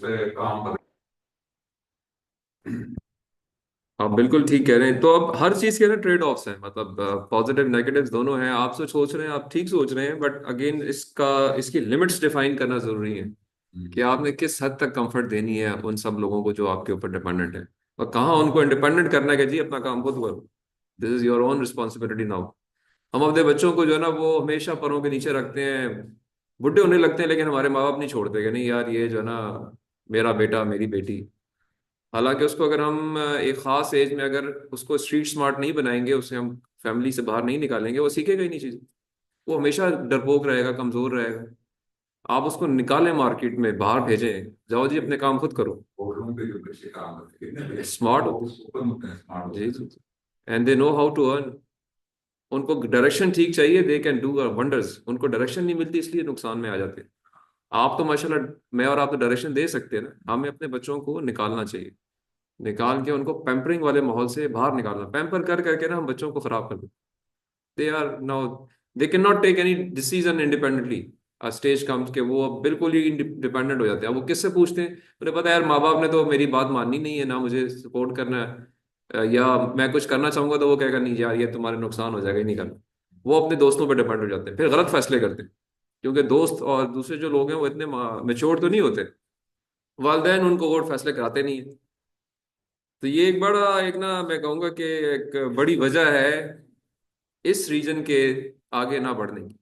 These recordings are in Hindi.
पे काम कर। आप बिल्कुल ठीक कह रहे हैं। तो अब हर चीज के ना ट्रेड ऑफ्स हैं, मतलब पॉजिटिव नेगेटिव्स दोनों हैं। आप जो सोच रहे हैं आप ठीक सोच रहे हैं, बट अगेन इसकी लिमिट्स डिफाइन करना जरूरी है कि आपने किस हद तक कंफर्ट देनी है उन सब लोगों को जो आपके ऊपर डिपेंडेंट है, और कहाँ उनको इंडिपेंडेंट करना है कि जी अपना काम खुद करो। This is your own responsibility now. हम अपने बच्चों को जो है ना वो हमेशा परों के नीचे रखते हैं, बुढ़े होने लगते हैं, लेकिन हमारे माँ बाप नहीं छोड़ते कि नहीं यार ये जो है ना मेरा बेटा मेरी बेटी। हालांकि उसको अगर हम एक खास एज में अगर उसको स्ट्रीट स्मार्ट नहीं बनाएंगे, उसे हम फैमिली से बाहर नहीं निकालेंगे, वो सीखेगा ही नहीं चीज। वो हमेशा डरपोक रहेगा, कमजोर रहेगा। आप उसको निकालें, मार्केट में बाहर भेजें, जाओ जी अपने काम खुद करो। बोर्डरूम पे जो बच्चे काम करते हैं कितने स्मार्ट वो होते ओपन होते हैं, स्मार्ट हैं, होते जी हैं। जी जी। And they know how to earn. उनको डायरेक्शन ठीक चाहिए, दे कैन डू वंडर्स। उनको डायरेक्शन नहीं मिलती, इसलिए नुकसान में आ जाते हैं। आप तो माशाल्लाह, मैं और आप तो डायरेक्शन दे सकते हैं ना। हमें अपने बच्चों को निकालना चाहिए, निकाल के उनको पैम्परिंग वाले माहौल से बाहर निकालना। पैम्पर कर करके ना हम बच्चों को खराब कर देते। They are now, they can not take any decision independently. Stage comes के वो अब बिल्कुल ही डिपेंडेंट हो जाते हैं। अब वो किससे पूछते हैं? उन्हें पता है यार माँ बाप ने तो मेरी बात माननी नहीं है, ना मुझे सपोर्ट करना है। या मैं कुछ करना चाहूंगा तो वो कहेगा नहीं यार ये तुम्हारे नुकसान हो जाएगा, ही नहीं करना। वो अपने दोस्तों पर डिपेंड हो जाते हैं, फिर गलत फैसले करते हैं। क्योंकि दोस्त और दूसरे जो लोग हैं वो इतने मेच्योर तो नहीं होते। वालदेन उनको वो फैसले कराते नहीं है। तो ये एक बड़ा, एक ना मैं कहूंगा कि एक बड़ी वजह है इस रीजन के आगे ना बढ़ने की।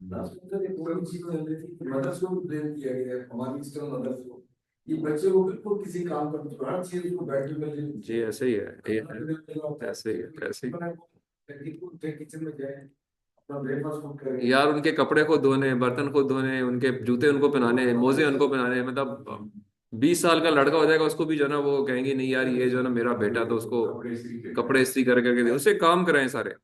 दस मिनट एक कोई चीज चल रही थी, मदर्स को भी ब्लेम किया गया है, हमारी स्टल मदर्स को। ये बच्चे को बिल्कुल किसी काम का तो हर चीज को बैटरी में ले जी ऐसे ही है, ये ऐसे ही है, ऐसे ही। किचन में जाए, अपना ब्रेकफास्ट कुक करें। यार उनके कपड़े खुद धोने, बर्तन खुद धोने, उनके जूते उनको पहनाने, मोजे उनको पहनाने, मतलब 20 साल का लड़का हो जाएगा उसको भी जो है ना वो कहेंगे नहीं यार ये जो है ना मेरा बेटा, तो उसको कपड़े इस्त्री के कपड़े इस्त्री कर करके दे, उससे काम कराएं सारे।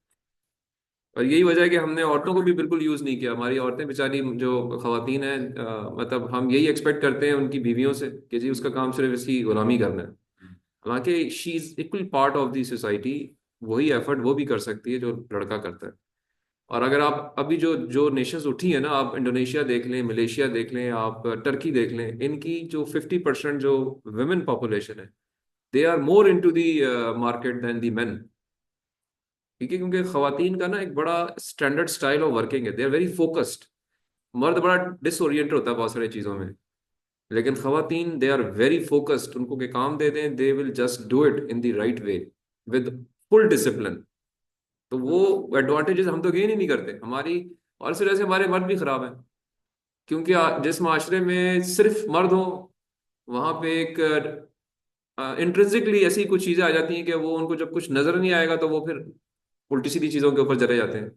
और यही वजह है कि हमने औरतों को भी बिल्कुल यूज नहीं किया। हमारी औरतें बेचारी जो खवातीन हैं, मतलब हम यही एक्सपेक्ट करते हैं उनकी बीवियों से कि जी उसका काम सिर्फ इसकी गुलामी करना है। हालांकि she is equal part of the society. वही एफर्ट वो भी कर सकती है जो लड़का करता है। और अगर आप अभी जो जो नेशंस उठी है ना, आप इंडोनेशिया देख लें, मलेशिया देख लें, आप टर्की देख लें, इनकी जो 50% जो वुमेन पॉपुलेशन है, they are more into the market than the men. ठीक है, क्योंकि खवातीन का ना एक बड़ा स्टैंडर्ड स्टाइल ऑफ वर्किंग है, दे आर वेरी फोकस्ड। मर्द बड़ा डिसोरिएंटेड होता है बहुत सारी चीज़ों में, लेकिन खवातीन दे आर वेरी फोकस्ड। उनको के काम दे दें, they will just do it in the right way with full discipline. तो वो एडवांटेजेस हम तो गेन ही नहीं करते हमारी। और इस वजह से हमारे मर्द भी खराब हैं। क्योंकि जिस माशरे में सिर्फ मर्द हो, वहां पे एक इंट्रिंसिकली ऐसी कुछ चीजें आ जाती हैं कि वो उनको जब कुछ नजर नहीं आएगा तो वो फिर उल्टी सीधी चीजों के ऊपर चले जाते हैं।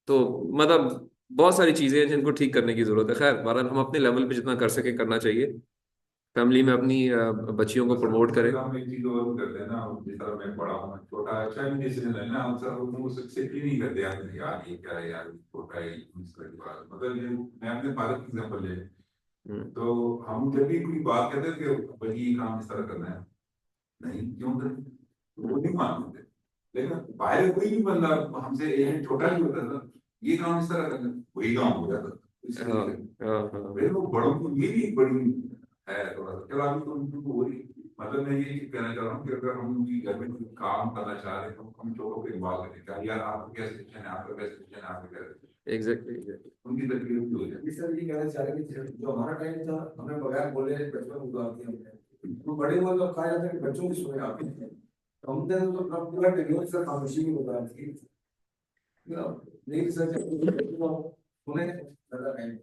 तो मतलब बहुत सारी चीजें हैं जिनको ठीक करने की जरूरत है। खैर बहरहाल हम अपने लेवल पे जितना कर सके करना चाहिए। फैमिली में अपनी बच्चियों को प्रमोट करें। सर हम एक चीज और भी करते हैं ना, जिस तरह मैं बड़ा हूँ, छोटा अच्छा भी डिसीजन है ना, हम सर उसको एक्सेप्ट ही नहीं करते यार, यार ये क्या है यार, छोटा है इस तरह की बात। मतलब ये मैं अपने फादर की एग्जांपल ले, हम्म। तो हम जब भी कोई बात कहते हैं कि भाई ये काम इस तरह करना है, नहीं क्यों करें, तो वो नहीं मानते। लेकिन बाहर कोई भी बंदा हमसे एक छोटा भी होता था, ये काम इस तरह करना है, वही काम हो जाता, इसलिए हाँ नहीं करना। हाँ हाँ। वे लोग बड़ों को ये भी एक बड़ी है थोड़ा सा, चलो अभी तो उनको वही, मतलब मैं ये कहना चाह रहा हूँ कि अगर हम भी घर में कोई काम करना चाह रहे हैं तो हम छोटों को इन्वॉल्व करें, क्या यार आपका क्या सिचुएशन है, आपका क्या सिचुएशन है, आपका क्या situation है। Exactly exactly. उनकी तकलीफ भी हो जाए। इस सर ये कहना चाह रहे हैं कि जो हमारा टाइम था, हमें बगैर बोले बचपन गुजार दिया हमने, तो बड़े हुए तो कहा जाता है कि बच्चों की सुने आते हैं, तो हमने तो अपना पूरा टेक्नोलॉजी से खामोशी की गुजार दी। नहीं सर, सुने ज्यादा टाइम।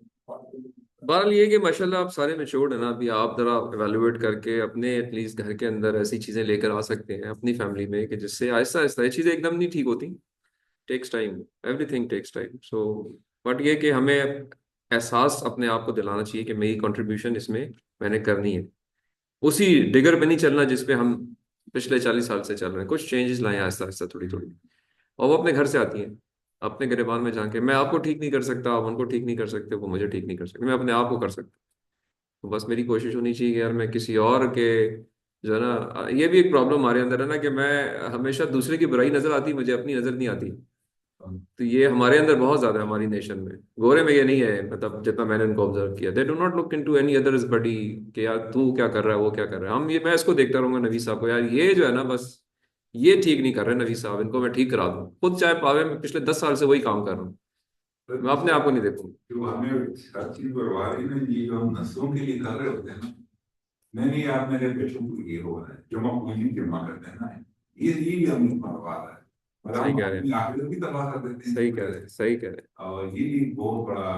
बहरहाल ये कि माशाल्लाह आप सारे मैच्योर्ड है ना। अभी आप जरा एवेलुएट करके अपने एटलीस्ट घर के अंदर ऐसी चीजें लेकर आ सकते हैं अपनी फैमिली में कि जिससे आहिस्ता आहिस्ता ये चीजें एकदम नहीं ठीक होती। Takes time, everything takes time. So but ये कि हमें एहसास अपने आप को दिलाना चाहिए कि मेरी कंट्रीब्यूशन इसमें मैंने करनी है। उसी डिगर पे नहीं चलना जिस पे हम पिछले 40 साल से चल रहे हैं। कुछ चेंजेस लाएं आहिस्ता आहिस्ता, थोड़ी थोड़ी। और वो अपने घर से आती हैं, अपने गिरबान में जाके। मैं आपको ठीक नहीं कर सकता, आप उनको ठीक नहीं कर सकते, वो मुझे ठीक नहीं कर सकते, मैं अपने आप को कर सकता हूं। तो बस मेरी कोशिश होनी चाहिए कि यार मैं किसी और के जो है ना, ये भी एक प्रॉब्लम हमारे अंदर है ना कि मैं हमेशा दूसरे की बुराई नजर आती, मुझे अपनी नजर नहीं आती। तो ये हमारे अंदर बहुत ज्यादा है, हमारी नेशन में। गोरे में ये नहीं है, मतलब जितना मैंने उनको ऑब्जर्व किया, they do not look into any others body कि यार तू क्या कर रहा है, वो क्या कर रहा है। हम ये, मैं इसको देखता रहूंगा नबी साहब को, यार ये जो है ना बस ये ठीक नहीं कर रहे नबी साहब, इनको मैं ठीक करा दूं। खुद चाहे पावे, मैं पिछले 10 साल से वही काम कर रहा हूँ, पर मैं अपने आप को नहीं देखूँ। जो हमें हर चीज बर्बाद है ना, ये जो हम नस्लों के लिए कर रहे होते हैं ना, मैंने यार मेरे बच्चों को ये हो रहा है जो हम पूंजी जमा करते हैं ना, ये भी हम बर्बाद है, और सही हम कह रहे अपनी हैं, आखिरत भी तबाह कर देते हैं सही इसकी कह वजह रहे हैं, से। सही कह रहे हैं। और ये भी बहुत बड़ा,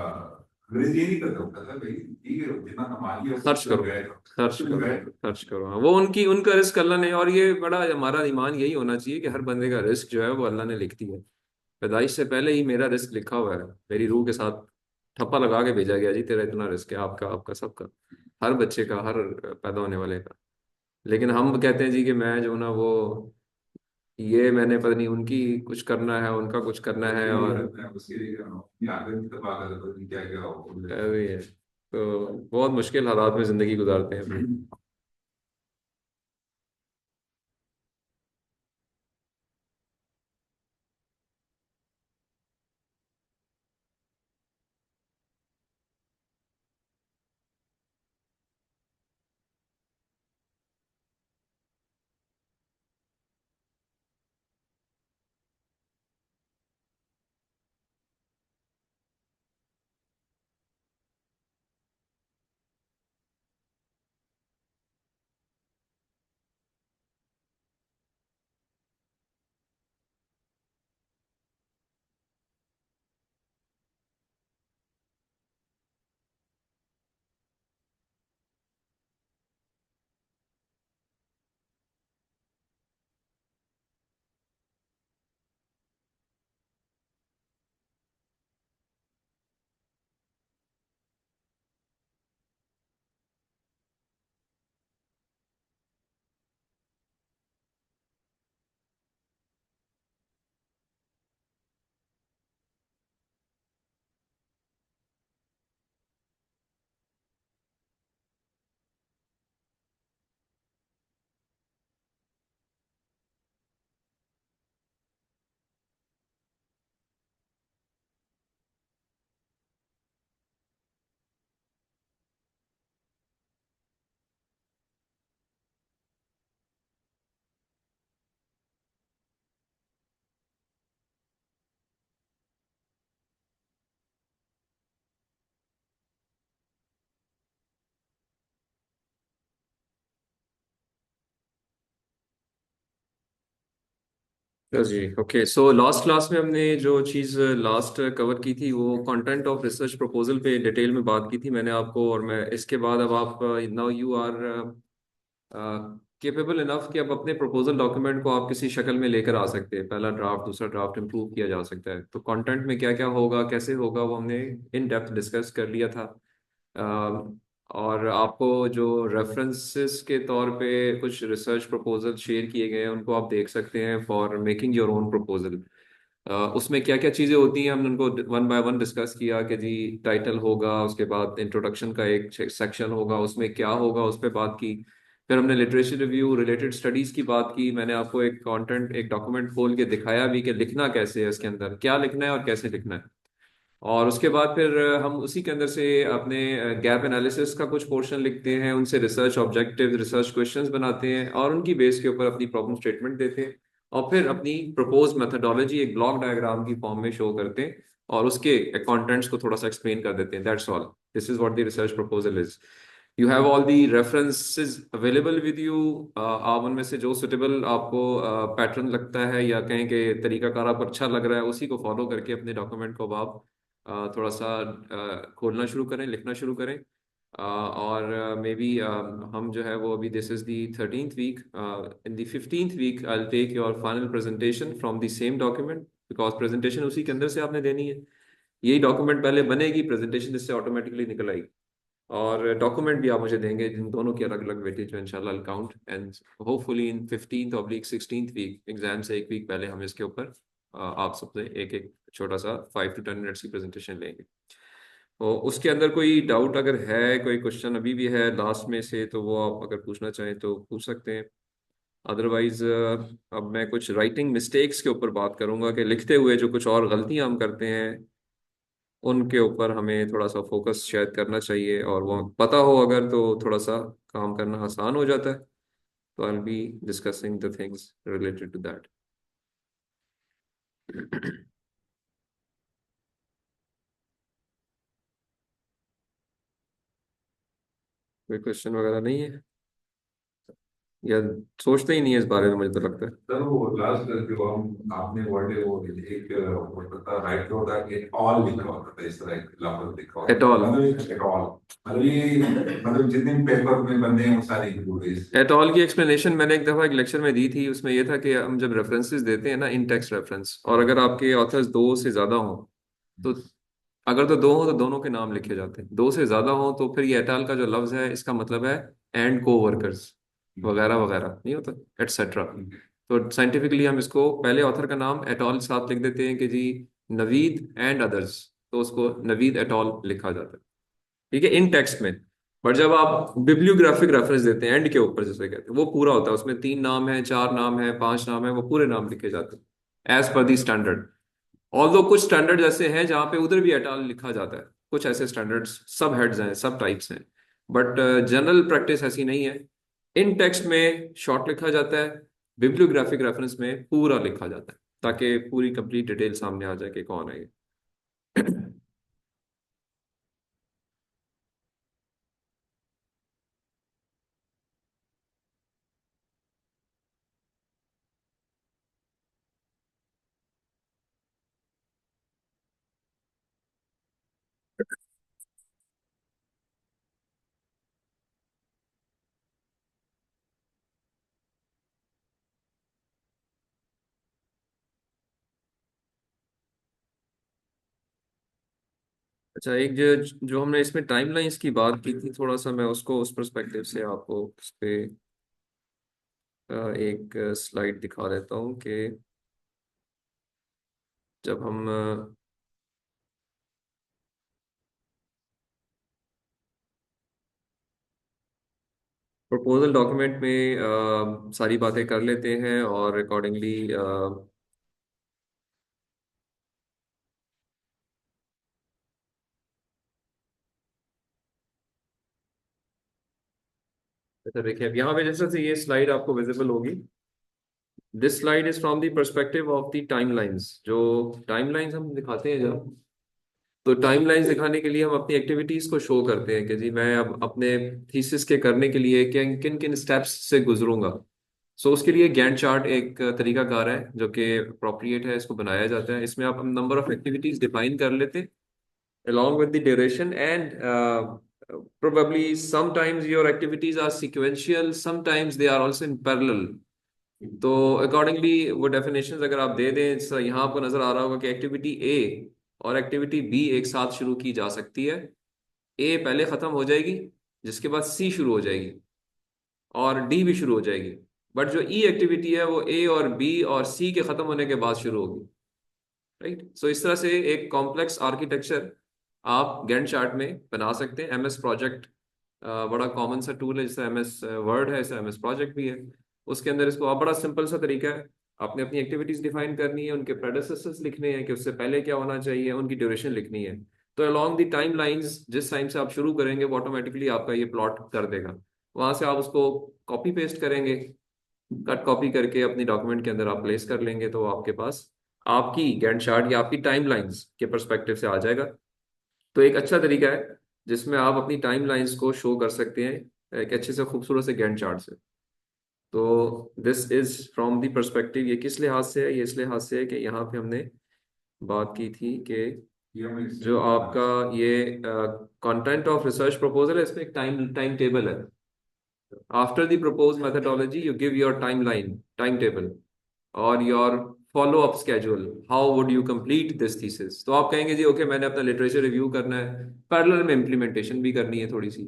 अंग्रेज ये नहीं करता होता था भाई, ठीक है जितना कमा लिया खर्च उसको करो, लगाए, खर्च उसको करो, लगाए। खर्च करो। हाँ, वो उनकी, उनका रिस्क अल्लाह ने, और ये बड़ा हमारा ईमान यही होना चाहिए कि हर बंदे का रिस्क जो है वो अल्लाह ने लिख दिया है। पैदाइश से पहले ही मेरा रिस्क लिखा हुआ है, मेरी रूह के साथ ठप्पा लगा के भेजा गया, जी तेरा इतना रिस्क है, आपका, आपका, सबका, हर बच्चे का, हर पैदा होने वाले का। लेकिन हम कहते हैं जी कि मैं जो ना वो, ये मैंने पता नहीं, उनकी कुछ करना है, उनका कुछ करना है, उसके लिए और करते हैं, उसके लिए करना, अपनी आखिरत भी तबाह कर देते हैं, क्या क्या हो अरे ये तो बहुत मुश्किल हालात में जिंदगी गुजारते हैं अपनी। तो जी ओके, सो लास्ट क्लास में हमने जो चीज़ लास्ट कवर की थी वो कंटेंट ऑफ रिसर्च प्रपोजल पे डिटेल में बात की थी मैंने आपको। और मैं इसके बाद, अब आप, now you are capable enough कि अब अपने प्रपोजल डॉक्यूमेंट को आप किसी शक्ल में लेकर आ सकते हैं। पहला ड्राफ्ट, दूसरा ड्राफ्ट इम्प्रूव किया जा सकता है। तो कंटेंट में क्या क्या होगा, कैसे होगा, वो हमने इन डेप्थ डिस्कस कर लिया था। और आपको जो रेफरेंसेस के तौर पे कुछ रिसर्च प्रपोजल शेयर किए गए हैं उनको आप देख सकते हैं for making your own proposal. उसमें क्या क्या चीज़ें होती हैं हमने उनको वन बाय वन डिस्कस किया कि जी टाइटल होगा, उसके बाद इंट्रोडक्शन का एक सेक्शन होगा, उसमें क्या होगा उस पर बात की। फिर हमने लिटरेचर रिव्यू, रिलेटेड स्टडीज़ की बात की। मैंने आपको एक कंटेंट, एक डॉक्यूमेंट खोल के दिखाया भी कि लिखना कैसे है, इसके अंदर क्या लिखना है और कैसे लिखना है। और उसके बाद फिर हम उसी के अंदर से अपने गैप एनालिसिस का कुछ पोर्शन लिखते हैं, उनसे रिसर्च ऑब्जेक्टिव, रिसर्च क्वेश्चंस बनाते हैं और उनकी बेस के ऊपर अपनी प्रॉब्लम स्टेटमेंट देते हैं। और फिर अपनी प्रपोज मेथोडोलॉजी एक ब्लॉक डायग्राम की फॉर्म में शो करते हैं और उसके कंटेंट्स को थोड़ा सा एक्सप्लेन कर देते हैं। That's all, this is what the research proposal is. You have all the references available with you. आप उनमें से जो सुटेबल आपको पैटर्न लगता है या कहें कि तरीकाकार आपको अच्छा लग रहा है, उसी को फॉलो करके अपने डॉक्यूमेंट को अब आप थोड़ा सा खोलना शुरू करें, लिखना शुरू करें। और मे बी हम जो है वो अभी, this is the 13th week, in the 15th week I will take your final presentation from the same document, because presentation उसी के अंदर से आपने देनी है। यही डॉक्यूमेंट पहले बनेगी, प्रेजेंटेशन इससे ऑटोमेटिकली निकल आएगी। और डॉक्यूमेंट भी आप मुझे देंगे, जिन दोनों की अलग अलग वेटेज में इंशाल्लाह I'll count, and hopefully in 15th/16th week, exam से एक वीक पहले हम इसके ऊपर आप सबसे एक एक छोटा सा 5 to 10 मिनट्स की प्रेजेंटेशन लेंगे। तो उसके अंदर कोई डाउट अगर है, कोई क्वेश्चन अभी भी है लास्ट में से, तो वो आप अगर पूछना चाहें तो पूछ सकते हैं। अदरवाइज अब मैं कुछ राइटिंग मिस्टेक्स के ऊपर बात करूंगा कि लिखते हुए जो कुछ और गलतियां हम करते हैं उनके ऊपर हमें थोड़ा सा फोकस शायद करना चाहिए, और वो पता हो अगर तो थोड़ा सा काम करना आसान हो जाता है। तो I will be discussing the things related to that. कोई क्वेश्चन वगैरह नहीं है, या सोचते ही नहीं है इस बारे में, मुझे तो लगता है। सर वो लास्ट जो हम आपने वर्ड है वो एक वर्ड था राइट होता है कि ऑल लिखा होता था, इस तरह एक लफ्ज लिखा होता एट है, ऑल। मतलब एट ऑल, मतलब ये मतलब जितने पेपर में बने हैं वो सारे इंक्लूड है इससे। एट ऑल की एक्सप्लेनेशन मैंने एक दफ़ा एक लेक्चर में दी थी। उसमें ये था कि हम जब रेफरेंसेस देते हैं ना, इन टेक्स्ट रेफरेंस, और अगर आपके ऑथर्स दो से ज़्यादा हों तो, अगर तो दो हो तो दोनों के नाम लिखे जाते हैं, दो से ज़्यादा हो तो फिर ये एटाल का जो लफ्ज़ है इसका मतलब है एंड को वर्कर्स वगैरह वगैरह, नहीं होता, एटसेट्रा। तो साइंटिफिकली हम इसको पहले ऑथर का नाम एटॉल साथ लिख देते हैं कि जी नवीद एंड अदर्स, तो उसको नवीद एटॉल लिखा जाता है, ठीक है, इन टेक्स्ट में। बट जब आप बिब्लियोग्राफिक रेफरेंस देते हैं एंड के ऊपर, जैसे कहते हैं, वो पूरा होता है, उसमें तीन नाम है, चार नाम है, पांच नाम है, वो पूरे नाम लिखे जाते हैं as per the standard. Although कुछ स्टैंडर्ड ऐसे हैं जहाँ पे उधर भी एटाल लिखा जाता है, कुछ ऐसे स्टैंडर्ड्स सब हेड्स हैं, सब टाइप्स हैं, बट जनरल प्रैक्टिस ऐसी नहीं है। इन टेक्स्ट में शॉर्ट लिखा जाता है, बिब्लियोग्राफिक रेफरेंस में पूरा लिखा जाता है, ताकि पूरी कंप्लीट डिटेल सामने आ जाए कि कौन है ये। अच्छा, एक जो जो हमने इसमें टाइमलाइंस की बात की थी, थोड़ा सा मैं उसको उस पर्सपेक्टिव से आपको उस पे एक स्लाइड दिखा देता हूँ कि जब हम प्रपोजल डॉक्यूमेंट में सारी बातें कर लेते हैं और अकॉर्डिंगली अच्छा देखिए, अब यहाँ पे जैसे से ये स्लाइड आपको विजिबल होगी, this slide is from the perspective of the timelines. जो टाइमलाइंस हम दिखाते हैं जब, तो टाइमलाइंस दिखाने के लिए हम अपनी एक्टिविटीज को शो करते हैं कि जी मैं अब अपने थीसिस के करने के लिए किन किन किन स्टेप्स से गुजरूंगा। सो उसके लिए गैंट चार्ट एक तरीकाकार है जो कि अप्रोप्रिएट है, इसको बनाया जाता है। इसमें आप नंबर ऑफ एक्टिविटीज डिफाइन कर लेते हैं along with the duration, and probably sometimes your activities are sequential, sometimes they are also in parallel। तो अकॉर्डिंगली वो डेफिनेशंस अगर आप दे दें, यहाँ आपको नजर आ रहा होगा कि एक्टिविटी ए और एक्टिविटी बी एक साथ शुरू की जा सकती है। ए पहले खत्म हो जाएगी, जिसके बाद सी शुरू हो जाएगी, और डी भी शुरू हो जाएगी। बट जो ई एक्टिविटी है वो ए और बी और सी के खत्म होने के बाद शुरू होगी, राइट। सो इस तरह से एक कॉम्प्लेक्स आर्किटेक्चर आप गैंट चार्ट में बना सकते हैं। एमएस प्रोजेक्ट बड़ा कॉमन सा टूल है, जैसे एमएस वर्ड है ऐसा एमएस प्रोजेक्ट भी है। उसके अंदर इसको आप, बड़ा सिंपल सा तरीका है, आपने अपनी एक्टिविटीज डिफाइन करनी है, उनके प्रेडेसेसर्स लिखने हैं कि उससे पहले क्या होना चाहिए, उनकी ड्यूरेशन लिखनी है। तो अलोंग द टाइम लाइन्स जिस टाइम से आप शुरू करेंगे वो ऑटोमेटिकली आपका ये प्लॉट कर देगा। वहां से आप उसको कॉपी पेस्ट करेंगे, कट कॉपी करके अपनी डॉक्यूमेंट के अंदर आप प्लेस कर लेंगे, तो आपके पास आपकी गैंट चार्ट या आपकी टाइमलाइंस के परस्पेक्टिव से आ जाएगा। तो एक अच्छा तरीका है जिसमें आप अपनी टाइमलाइंस को शो कर सकते हैं एक अच्छे से खूबसूरत से गैंट चार्ट से। तो this is from the perspective, ये किस लिहाज से है, ये इस लिहाज से है कि यहाँ पे हमने बात की थी कि ये हम इससे जो आपका ये कंटेंट ऑफ रिसर्च प्रपोजल है, इसमें एक टाइम टाइम टेबल है। After the propose methodology you give your timeline, timetable, और your follow up schedule, how would you complete this thesis. तो आप कहेंगे जी ओके, मैंने अपना लिटरेचर रिव्यू करना है, पैरेलल में इम्प्लीमेंटेशन भी करनी है थोड़ी सी,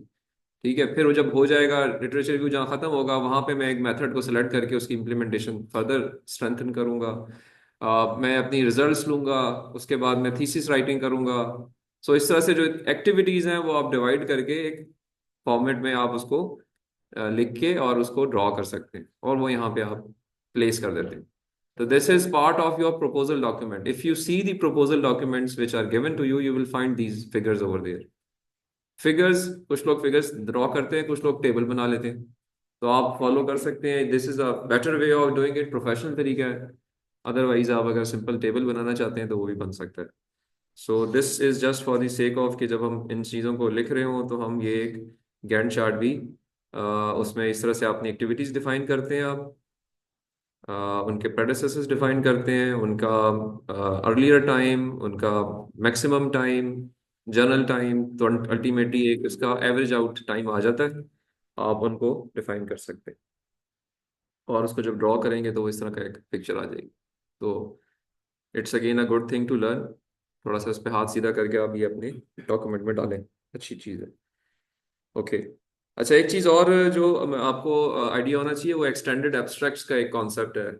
ठीक है। फिर वो जब हो जाएगा लिटरेचर रिव्यू, जहाँ खत्म होगा वहां पे मैं एक मेथड को सिलेक्ट करके उसकी इम्प्लीमेंटेशन फर्दर स्ट्रेंथन करूंगा। मैं अपनी रिजल्ट्स लूंगा, उसके बाद मैं थीसिस राइटिंग करूंगा। सो इस तरह से जो एक्टिविटीज हैं वो आप डिवाइड करके एक फॉर्मेट में आप उसको लिख के और उसको ड्रॉ कर सकते हैं और वो यहाँ पे आप प्लेस कर देते हैं. So this is part of your proposal document. If you see the proposal documents which are given to you, you will find these figures over there. Figures, कुछ लोग figures draw करते हैं, कुछ लोग table बना लेते हैं. तो आप follow कर सकते हैं. This is a better way of doing it. Professional तरीका है. Otherwise आप अगर simple table बनाना चाहते हैं तो वो भी बन सकता है. So this is just for the sake of कि जब हम इन चीज़ों को लिख रहे हों तो हम ये एक Gantt chart भी उसमें इस तरह से अपनी activities define करते हैं आप. उनके प्रेडिसेसर्स डिफाइन करते हैं, उनका अर्लियर टाइम, उनका मैक्सिमम टाइम, जनरल टाइम, तो अल्टीमेटली एक इसका एवरेज आउट टाइम आ जाता है. आप उनको डिफाइन कर सकते हैं और उसको जब ड्रॉ करेंगे तो इस तरह का एक पिक्चर आ जाएगी. तो it's again a good thing to learn. थोड़ा सा इस पे हाथ सीधा करके आप ये अपने डॉक्यूमेंट में डालें, अच्छी चीज़ है. ओके. अच्छा, एक चीज़ और जो आपको आइडिया होना चाहिए वो एक्सटेंडेड एब्स्ट्रैक्ट्स का एक कॉन्सेप्ट है,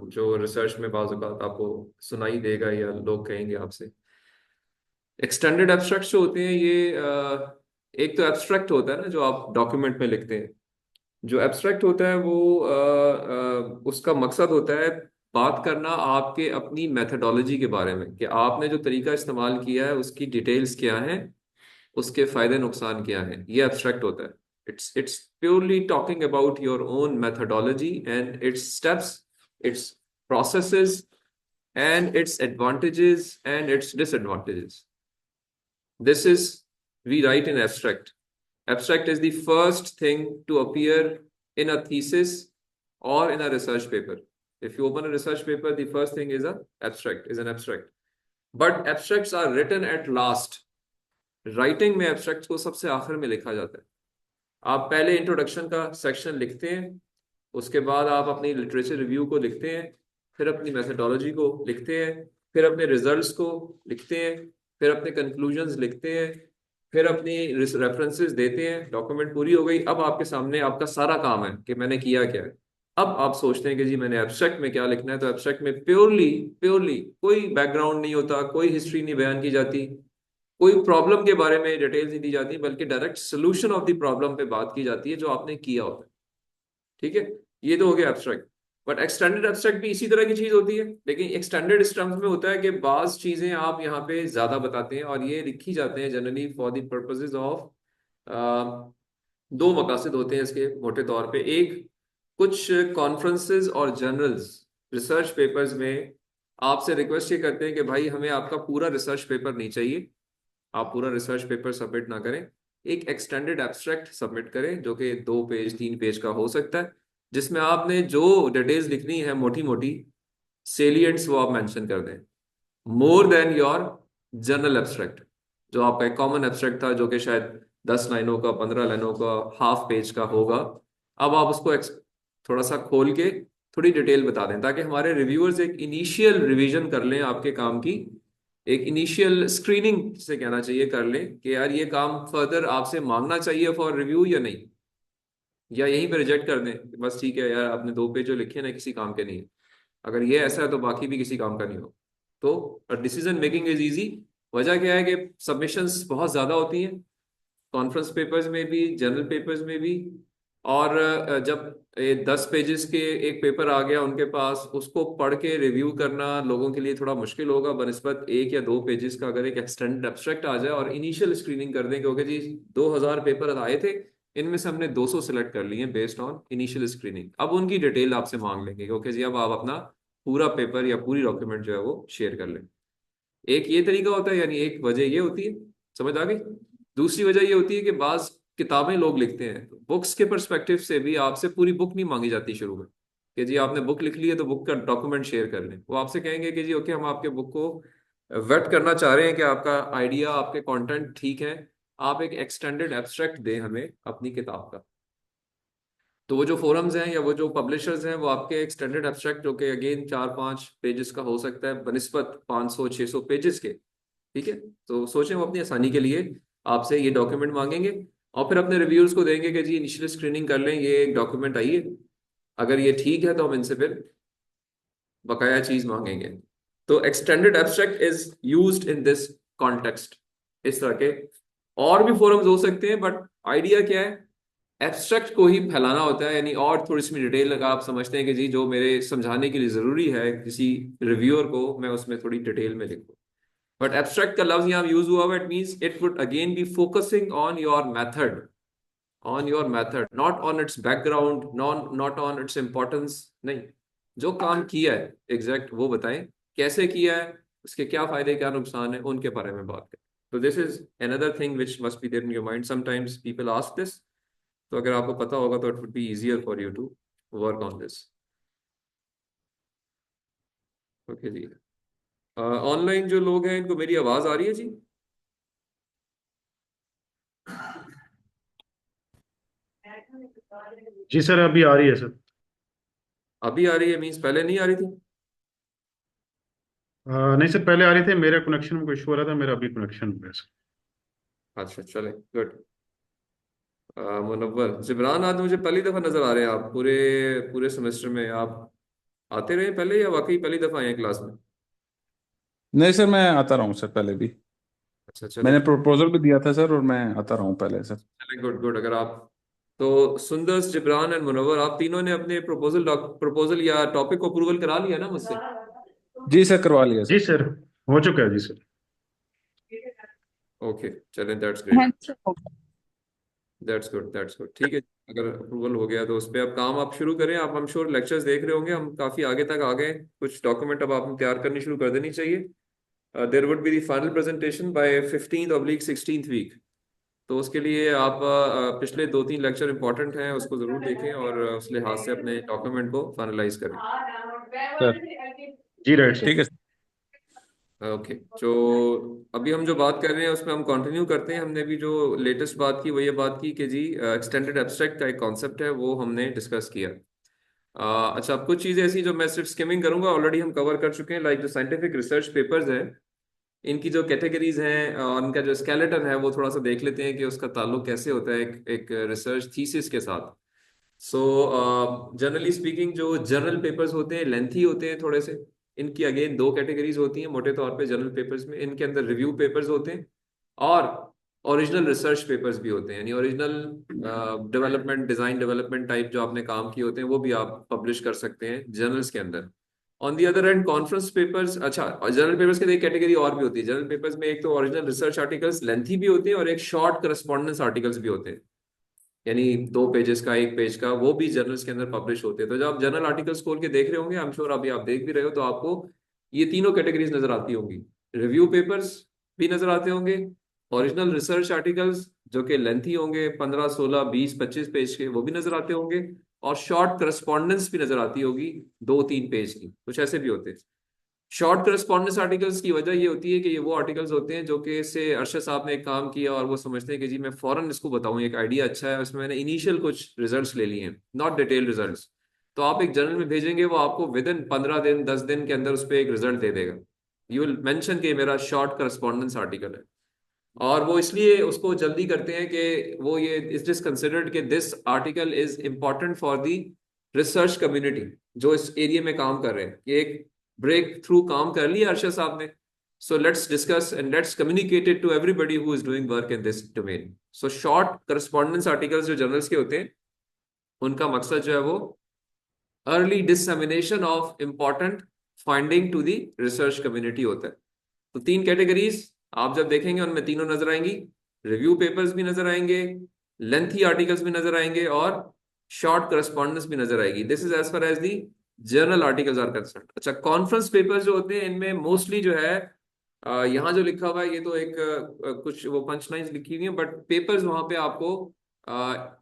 जो रिसर्च में बाज़ औक़ात आपको सुनाई देगा या लोग कहेंगे आपसे. एक्सटेंडेड एब्स्ट्रैक्ट्स जो होते हैं ये एक तो एब्स्ट्रैक्ट होता है ना जो आप डॉक्यूमेंट में लिखते हैं. जो एब्स्ट्रैक्ट होता है वो उसका मकसद होता है बात करना आपके अपनी मेथडोलॉजी के बारे में, कि आपने जो तरीका इस्तेमाल किया है उसकी डिटेल्स क्या हैं, उसके फायदे नुकसान क्या हैं. ये एब्स्ट्रैक्ट होता है. It's purely talking about your own methodology and it's steps, it's processes and its advantages and it's disadvantages. This is, we write in abstract. Abstract is the first thing to appear in a thesis or in a research paper. If you open a research paper, the first thing is an abstract. But abstracts are written at last. Writing में abstracts को सबसे आखिर में लिखा जाता है. आप पहले इंट्रोडक्शन का सेक्शन लिखते हैं, उसके बाद आप अपनी लिटरेचर रिव्यू को लिखते हैं, फिर अपनी मेथडोलॉजी को लिखते हैं, फिर अपने रिजल्ट्स को लिखते हैं, फिर अपने कंक्लूजन्स लिखते हैं, फिर अपनी रेफरेंसेस देते हैं. डॉक्यूमेंट पूरी हो गई. अब आपके सामने आपका सारा काम है कि मैंने किया क्या है. अब आप सोचते हैं कि जी मैंने एब्स्ट्रैक्ट में क्या लिखना है. तो एब्स्ट्रैक्ट में प्योरली कोई बैकग्राउंड नहीं होता, कोई हिस्ट्री नहीं बयान की जाती, कोई प्रॉब्लम के बारे में डिटेल्स नहीं दी जाती, बल्कि direct solution of the problem पे बात की जाती है जो आपने किया होता है. ठीक है, ये तो हो गया एब्स्ट्रैक्ट. बट एक्सटेंडेड एब्स्ट्रैक्ट भी इसी तरह की चीज होती है, लेकिन एक्सटेंडेड इस टर्म्स में होता है कि बाज चीजें आप यहाँ पे ज्यादा बताते हैं और ये लिखी जाते हैं generally for the purposes of दो मकासद होते हैं इसके मोटे तौर पे. एक, कुछ कॉन्फ्रेंसेस और जर्नल्स रिसर्च पेपर्स में आपसे रिक्वेस्ट ये करते हैं कि भाई हमें आपका पूरा रिसर्च पेपर नहीं चाहिए, आप पूरा रिसर्च पेपर सबमिट ना करें, एक एक्सटेंडेड एब्स्ट्रैक्ट सबमिट करें जो कि 2 पेज 3 पेज का हो सकता है, जिसमें आपने जो डिटेल्स लिखनी है मोटी मोटी सेलियंट्स वो आप मेंशन कर दें, more than your general abstract जो आपका एक कॉमन एब्स्ट्रैक्ट था जो कि शायद 10 लाइनों का, 15 लाइनों का, हाफ पेज का होगा. अब आप उसको थोड़ा सा खोल के थोड़ी डिटेल बता दें ताकि हमारे रिव्यूअर्स एक इनिशियल रिवीजन कर लें आपके काम की, एक इनिशियल स्क्रीनिंग से कहना चाहिए कर लें कि यार ये काम फर्दर आपसे मांगना चाहिए फॉर रिव्यू या नहीं, या यहीं पे रिजेक्ट कर दें कि बस ठीक है यार आपने 2 पेज जो लिखे ना किसी काम के नहीं है. अगर ये ऐसा है तो बाकी भी किसी काम का नहीं हो. तो डिसीजन मेकिंग इज इजी. वजह क्या है कि सबमिशंस बहुत ज़्यादा होती हैं, कॉन्फ्रेंस पेपर्स में भी, जर्नल पेपर्स में भी. और जब 10 पेजेस के एक पेपर आ गया उनके पास, उसको पढ़ के रिव्यू करना लोगों के लिए थोड़ा मुश्किल होगा बनिस्बत 1 या 2 पेजेस का. अगर एक एक्सटेंडेड एब्स्ट्रैक्ट आ जाए और इनिशियल स्क्रीनिंग कर दें क्योंकि जी 2000 पेपर आए थे, इनमें से हमने 200 सिलेक्ट कर लिए बेस्ड ऑन इनिशियल स्क्रीनिंग. अब उनकी डिटेल आपसे मांग लेंगे क्योंकि जी अब आप अपना पूरा पेपर या पूरी डॉक्यूमेंट जो है वो शेयर कर लें. एक ये तरीका होता है, यानी एक वजह ये होती है, समझ आ गई. दूसरी वजह ये होती है कि बाज किताबें लोग लिखते हैं तो बुक्स के परस्पेक्टिव से भी आपसे पूरी बुक नहीं मांगी जाती शुरू में कि जी आपने बुक लिख ली है तो बुक का डॉक्यूमेंट शेयर कर लें. वो आपसे कहेंगे कि जी ओके हम आपके बुक को वेट करना चाह रहे हैं कि आपका आइडिया, आपके कंटेंट ठीक है, आप एक एक्सटेंडेड एब्स्ट्रैक्ट दें हमें अपनी किताब का. तो वो जो फोरम्स हैं या वो जो पब्लिशर्स हैं वो आपके एक्सटेंडेड एब्स्ट्रैक्ट जो कि अगेन 4-5 पेजेस का हो सकता है बनिस्बत 500-600 पेजेस के. ठीक है, तो सोचें वो अपनी आसानी के लिए आपसे ये डॉक्यूमेंट मांगेंगे और फिर अपने रिव्यूअर्स को देंगे कि जी इनिशियल स्क्रीनिंग कर लें, ये एक डॉक्यूमेंट आई है, अगर ये ठीक है तो हम इनसे फिर बकाया चीज मांगेंगे. तो extended abstract is used in this context. इस तरह के और भी फोरम्स हो सकते हैं बट आइडिया क्या है एब्स्ट्रैक्ट को ही फैलाना होता है, यानी और थोड़ी सी डिटेल अगर आप समझते हैं कि जी जो मेरे समझाने के लिए ज़रूरी है किसी रिव्यूअर को, मैं उसमें थोड़ी डिटेल में लिखूँ। बट एब्स्ट्रैक्ट का लफ्ज यहाँ यूज हुआ हुआ, it means it would again B focusing on your method, on your method, not on it's background, not on its importance, नहीं, जो काम किया है एग्जैक्ट वो बताएं, कैसे किया है, उसके क्या फायदे क्या नुकसान है, उनके बारे में बात करें। तो this is another thing which must be there in your mind, sometimes people ask this, तो अगर आपको पता होगा तो it would be easier for you to work on this. Okay जी। ऑनलाइन जो लोग हैं इनको मेरी आवाज आ रही है जी? जी सर, अभी आ रही है सर। अभी आ रही है मीन्स पहले नहीं आ रही थी? नहीं सर, पहले आ रही थी, मेरे कनेक्शन में कोई इशू हो रहा था, मेरा अभी कनेक्शन हो गया सर। अच्छा चले, गुड। मुनव्वर जिब्रान, आज मुझे पहली दफा नजर आ रहे हैं आप, पूरे पूरे सेमेस्टर में आप आते रहे पहले या वाकई पहली दफा आए हैं क्लास में? नहीं सर, मैं आता रहा हूँ सर पहले भी। अच्छा चले, मैंने प्रपोजल भी दिया था सर, और मैं आता रहा हूँ पहले सर। चले, गुड गुड। अगर आप तो सुंदर, जिब्रान एंड मुनव्वर, आप तीनों ने अपने प्रपोजल या टॉपिक को अप्रूवल करा लिया ना मुझसे? जी सर, करवा लिया जी सर। सर, हो चुका है जी सर। ओके चलें, दैट्स ग्रेट, हाँ जी, हो गया। That's good, that's good. ठीक है, अगर अप्रूवल हो गया तो उस पर अब काम आप शुरू करें। आप हम श्योर लेक्चर्स देख रहे होंगे, हम काफ़ी आगे तक आ गए, कुछ डॉक्यूमेंट अब आपने तैयार करनी शुरू कर देनी चाहिए। There would be the final presentation by 15th/16th week. तो उसके लिए आप पिछले 2-3 लेक्चर इंपॉर्टेंट हैं, उसको ज़रूर देखें और उस लिहाज से अपने डॉक्यूमेंट को फाइनलाइज करें। सर जी राइट सर। ठीक है सर। ओके, जो अभी हम जो बात कर रहे हैं उसमें हम कंटिन्यू करते हैं। हमने अभी जो लेटेस्ट बात की वो ये बात की कि जी एक्सटेंडेड एब्स्ट्रैक्ट का एक कॉन्सेप्ट है, वो हमने डिस्कस किया। अच्छा, अब कुछ चीज़ें ऐसी जो मैं सिर्फ स्किमिंग करूंगा, ऑलरेडी हम कवर कर चुके हैं, लाइक जो साइंटिफिक रिसर्च पेपर्स हैं, इनकी जो कैटेगरीज हैं और उनका जो स्केलेटन है वो थोड़ा सा देख लेते हैं कि उसका ताल्लुक कैसे होता है एक रिसर्च थीसिस के साथ। सो जनरली स्पीकिंग जो जर्नल पेपर्स होते हैं लेंथी होते हैं थोड़े से। इनकी अगेन दो कैटेगरीज होती हैं मोटे तौर पे जर्नल पेपर्स में। इनके अंदर रिव्यू पेपर्स होते हैं और ओरिजिनल रिसर्च पेपर्स भी होते हैं, यानी original development, design development type जो आपने काम किए होते हैं वो भी आप पब्लिश कर सकते हैं जर्नल्स के अंदर। On the other and conference papers, अच्छा जर्नल पेपर्स की एक कैटेगरी और भी होती है। जर्नल पेपर्स में एक तो ओरिजिनल रिसर्च आर्टिकल्स लेंथी भी होते हैं और एक शॉर्ट करस्पॉन्डेंस आर्टिकल्स भी होते हैं, यानी 2 पेजेस का, 1 पेज का, वो भी जर्नल्स के अंदर पब्लिश होते हैं। तो जब आप जर्नल आर्टिकल्स खोल के देख रहे होंगे, आई एम श्योर अभी आप देख भी रहे हो, तो आपको ये तीनों कैटेगरीज नजर आती होंगी। रिव्यू पेपर्स भी नजर आते होंगे, ओरिजिनल रिसर्च आर्टिकल्स जो कि लेंथी होंगे 15, 16, 20, 25 पेज के, वो भी नजर आते होंगे, और शॉर्ट करस्पॉन्डेंस भी नजर आती होगी 2-3 पेज की, कुछ ऐसे भी होते हैं। शॉर्ट करस्पॉन्डेंस आर्टिकल्स की वजह ये होती है कि ये वो आर्टिकल्स होते हैं जो कि से अरशद साहब ने एक काम किया और वो समझते हैं कि जी मैं फौरन इसको बताऊं, एक आइडिया अच्छा है, उसमें मैंने इनिशियल कुछ रिजल्ट्स ले लिए हैं, नॉट डिटेल रिजल्ट्स। तो आप एक जर्नल में भेजेंगे, वो आपको विद इन 15 दिन 10 दिन के अंदर उस पर एक रिजल्ट दे देगा। यू विल मेंशन कि मेरा शॉर्ट करस्पॉन्डेंस आर्टिकल है। और वो इसलिए उसको जल्दी करते हैं कि वो ये इट इज कंसिडर्ड कि this article is important for the research community जो इस एरिया में काम कर रहे हैं। ये एक ब्रेक थ्रू काम कर लिया अरशद साहब ने, so let's discuss and let's communicate it to everybody who is doing work in this domain. So short correspondence articles जो जर्नल्स के होते हैं, उनका मकसद जो है वो early dissemination of important finding to the research community होता है। तो 3 कैटेगरीज आप जब देखेंगे उनमें तीनों नजर आएंगी, रिव्यू पेपर्स भी नजर आएंगे, लेंथी आर्टिकल्स भी नजर आएंगे, और शॉर्ट करस्पॉन्डेंस भी नजर आएगी। This is as far as the journal articles are concern. अच्छा, कॉन्फ्रेंस पेपर्स जो होते हैं इनमें मोस्टली जो है यहाँ जो लिखा हुआ है ये तो एक कुछ वो पंच लाइन्स लिखी हुई है, बट पेपर्स वहां पे आपको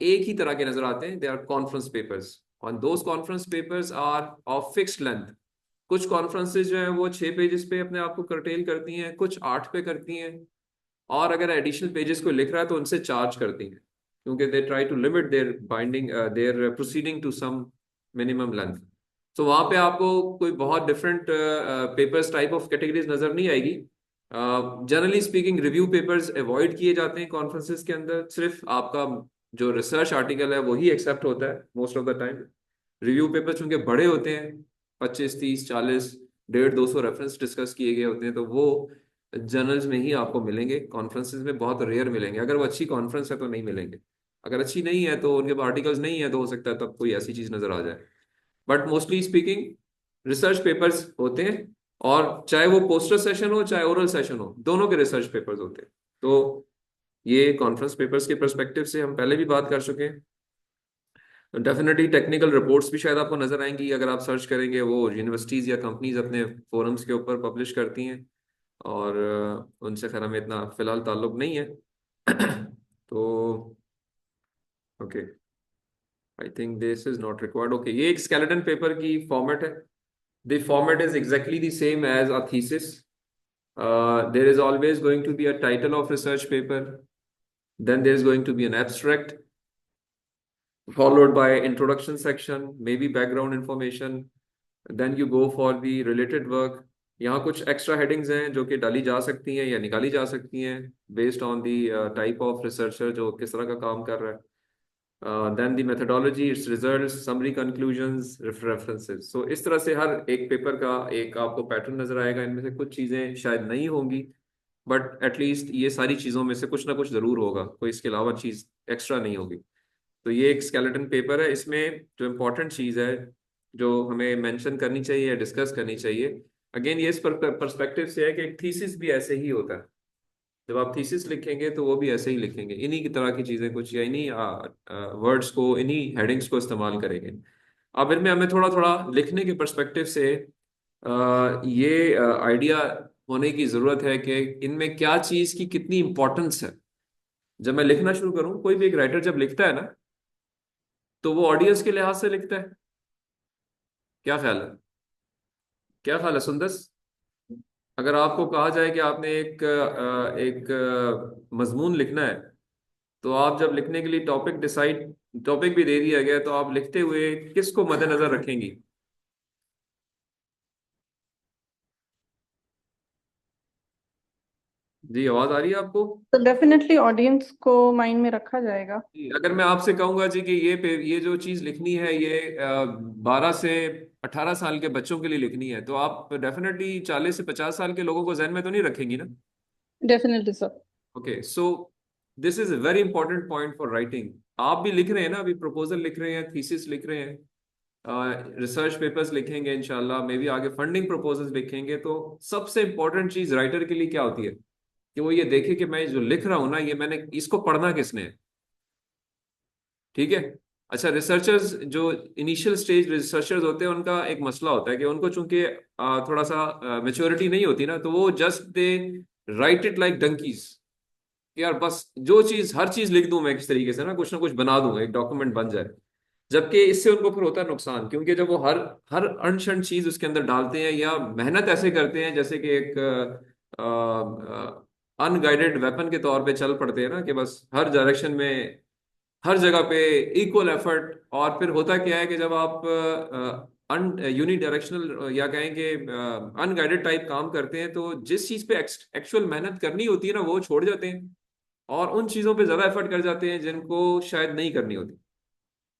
एक ही तरह के नजर आते हैं, दे आर कॉन्फ्रेंस पेपर्स, और those conference papers are of fixed length. कुछ कॉन्फ्रेंसेज जो है वो 6 पेजेस पे अपने आप को कर्टेल करती हैं, कुछ 8 पे करती हैं, और अगर एडिशनल पेजेस को लिख रहा है तो उनसे चार्ज करती हैं, क्योंकि they try to limit their binding their proceeding to some minimum length. तो वहां पे आपको कोई बहुत different papers type of categories नजर नहीं आएगी। Generally speaking review papers avoid किए जाते हैं कॉन्फ्रेंसेस के अंदर, सिर्फ आपका जो रिसर्च आर्टिकल है वही एक्सेप्ट होता है most of the time. Review paper चूंकि बड़े होते हैं, 25, 30, 40, 150, 200 रेफरेंस डिस्कस किए गए होते हैं, तो वो जर्नल्स में ही आपको मिलेंगे, कॉन्फ्रेंसेस में बहुत रेयर मिलेंगे, अगर वो अच्छी कॉन्फ्रेंस है तो नहीं मिलेंगे। अगर अच्छी नहीं है तो उनके आर्टिकल्स नहीं है तो हो सकता है तब कोई ऐसी चीज नजर आ जाए। But mostly speaking research papers होते हैं, और चाहे वो पोस्टर सेशन हो चाहे ओरल सेशन हो, दोनों के रिसर्च पेपर्स होते हैं। तो ये कॉन्फ्रेंस पेपर्स के पर्सपेक्टिव से हम पहले भी बात कर चुके हैं। डेफिनेटली टेक्निकल रिपोर्ट्स भी शायद आपको नजर आएंगी अगर आप सर्च करेंगे, वो यूनिवर्सिटीज या कंपनीज अपने फोरम्स के ऊपर पब्लिश करती हैं, और उनसे खैर हमें इतना फिलहाल ताल्लुक नहीं है। तो okay, I think this is not required. Okay, ये एक स्केलेटन पेपर की फॉर्मेट है। The format is exactly the same as a thesis. There is always going to be a title of research paper, then there's going to be an abstract followed by introduction section, maybe background information, then you go for the related work. यहाँ कुछ एक्स्ट्रा हेडिंग्स हैं जो कि डाली जा सकती हैं या निकाली जा सकती हैं based on the type of researcher जो किस तरह का काम कर रहा है। Then the methodology, its results, summary, conclusions, references. So इस तरह से हर एक पेपर का एक आपको पैटर्न नजर आएगा। इनमें से कुछ चीज़ें शायद नहीं होंगी, बट एटलीस्ट ये सारी चीज़ों में से कुछ ना कुछ ज़रूर होगा, कोई इसके अलावा चीज़ एक्स्ट्रा नहीं होगी। तो ये एक स्केलेटन पेपर है। इसमें जो इम्पोर्टेंट चीज़ है जो हमें मेंशन करनी चाहिए या डिस्कस करनी चाहिए, अगेन ये इस पर्सपेक्टिव से है कि एक थीसिस भी ऐसे ही होता है। जब आप थीसिस लिखेंगे तो वो भी ऐसे ही लिखेंगे, इन्हीं की तरह की चीज़ें कुछ, या इन्हीं वर्ड्स को, इन्हीं हेडिंग्स को इस्तेमाल करेंगे। अब इनमें हमें थोड़ा थोड़ा लिखने के पर्सपेक्टिव से ये आइडिया होने की ज़रूरत है कि इनमें क्या चीज़ की कितनी इंपॉर्टेंस है। जब मैं लिखना शुरू करूँ, कोई भी एक राइटर जब लिखता है ना, तो वो ऑडियंस के लिहाज से लिखता है। क्या ख्याल है? क्या ख्याल है सुंदस? अगर आपको कहा जाए कि आपने एक मजमून लिखना है, तो आप जब लिखने के लिए टॉपिक भी दे दिया गया, तो आप लिखते हुए किसको मद्देनजर रखेंगी? जी, आवाज आ रही है आपको? तो डेफिनेटली ऑडियंस को माइंड में रखा जाएगा। जी, अगर मैं आपसे कहूंगा जी कि ये जो चीज लिखनी है, ये 12 से 18 साल के बच्चों के लिए लिखनी है, तो आप डेफिनेटली 40 से 50 साल के लोगों को जहन में तो नहीं रखेंगी ना? Definitely sir. Okay, so this is a very important point for writing. आप भी लिख रहे हैं ना, अभी प्रपोजल लिख रहे हैं, थीसिस लिख रहे हैं, रिसर्च पेपर्स लिखेंगे इंशाल्लाह, मे बी आगे फंडिंग प्रपोजल्स लिखेंगे। तो सबसे इंपॉर्टेंट चीज राइटर के लिए क्या होती है कि वो ये देखे कि मैं जो लिख रहा हूं ना, ये मैंने इसको पढ़ना किसने है। ठीक है। अच्छा, रिसर्चर्स जो इनिशियल स्टेज रिसर्चर्स होते हैं, उनका एक मसला होता है कि उनको चूंकि थोड़ा सा मेच्योरिटी नहीं होती ना, तो वो just they right it like donkeys. यार बस जो चीज, हर चीज लिख दूं मैं किस तरीके से ना, कुछ बना दूंगा, एक डॉक्यूमेंट बन जाए। जबकि इससे उनको फिर होता है नुकसान, क्योंकि जब वो हर हर अनशन चीज उसके अंदर डालते हैं या मेहनत ऐसे करते हैं जैसे कि एक अनगाइडेड वेपन के तौर पे चल पड़ते हैं ना, कि बस हर डायरेक्शन में, हर जगह पे इक्वल एफर्ट। और फिर होता क्या है कि जब आप अन यूनिडायरेक्शनल या कहेंगे अनगाइडेड टाइप काम करते हैं, तो जिस चीज पे एक्चुअल मेहनत करनी होती है ना, वो छोड़ जाते हैं और उन चीजों पे ज्यादा एफर्ट कर जाते हैं जिनको शायद नहीं करनी होती।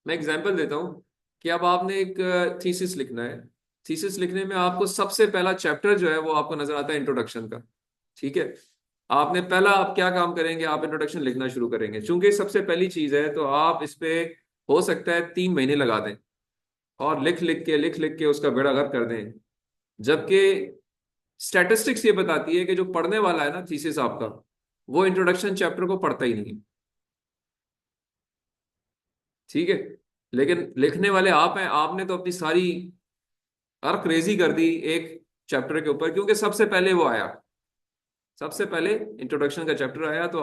मैं एग्जांपल देता हूँ कि अब आपने एक थीसिस लिखना है। थीसिस लिखने में आपको सबसे पहला चैप्टर जो है वो आपको नजर आता है इंट्रोडक्शन का। ठीक है। आपने पहला, आप क्या काम करेंगे, आप इंट्रोडक्शन लिखना शुरू करेंगे। चूंकि सबसे पहली चीज है, तो आप इस पे हो सकता है 3 महीने लगा दें और लिख लिख के उसका बेड़ा गर्क कर दें। जबकि स्टैटिस्टिक्स ये बताती है कि जो पढ़ने वाला है ना थीसिस आपका, वो इंट्रोडक्शन चैप्टर को पढ़ता ही नहीं है। ठीक है। लेकिन लिखने वाले आप हैं, आपने तो अपनी सारी अर्क रेजी कर दी एक चैप्टर के ऊपर, क्योंकि सबसे पहले वो आया, सबसे पहले इंट्रोडक्शन का चैप्टर आया। तो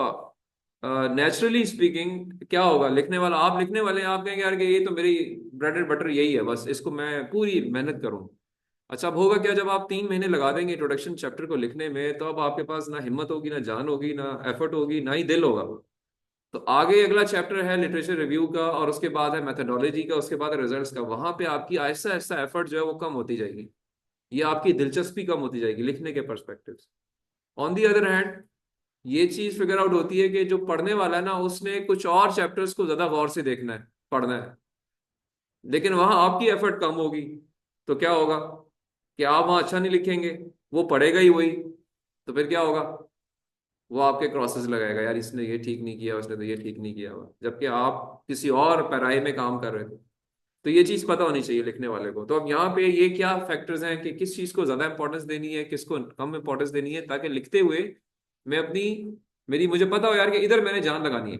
नेचुरली स्पीकिंग क्या होगा, लिखने वाला, आप लिखने वाले, आप कहेंगे यार कि ये तो मेरी ब्रेड एंड बटर यही है, बस इसको मैं पूरी मेहनत करूं। अच्छा, अब होगा क्या, जब आप 3 महीने लगा देंगे इंट्रोडक्शन चैप्टर को लिखने में, तो अब आपके पास ना हिम्मत होगी, ना जान होगी, ना एफर्ट होगी, ना ही दिल होगा। तो आगे अगला चैप्टर है लिटरेचर रिव्यू का, और उसके बाद है मेथोडोलॉजी का, उसके बाद है रिजल्ट्स का। वहां पे आपकी आहिस्ता आहिस्ता एफर्ट जो है वो कम होती जाएगी, ये आपकी दिलचस्पी कम होती जाएगी लिखने के पर्सपेक्टिव से। ऑन दी अदर हैंड, ये चीज फिगर आउट होती है कि जो पढ़ने वाला है ना, उसने कुछ और चैप्टर्स को ज्यादा गौर से देखना है, पढ़ना है, लेकिन वहां आपकी एफर्ट कम होगी। तो क्या होगा कि आप वहां अच्छा नहीं लिखेंगे, वो पढ़ेगा ही वही। तो फिर क्या होगा वो आपके क्रॉसेस लगाएगा, यार इसने ये ठीक नहीं किया, उसने तो ये ठीक नहीं किया हुआ, जबकि आप किसी और पैराई में काम कर रहे थे। तो ये चीज पता होनी चाहिए लिखने वाले को। तो अब यहाँ पे ये क्या फैक्टर्स हैं कि किस चीज को ज्यादा इंपॉर्टेंस देनी है, किसको कम इंपॉर्टेंस देनी है, ताकि लिखते हुए मैं अपनी मेरी मुझे पता हो यार कि इधर मैंने जान लगानी है,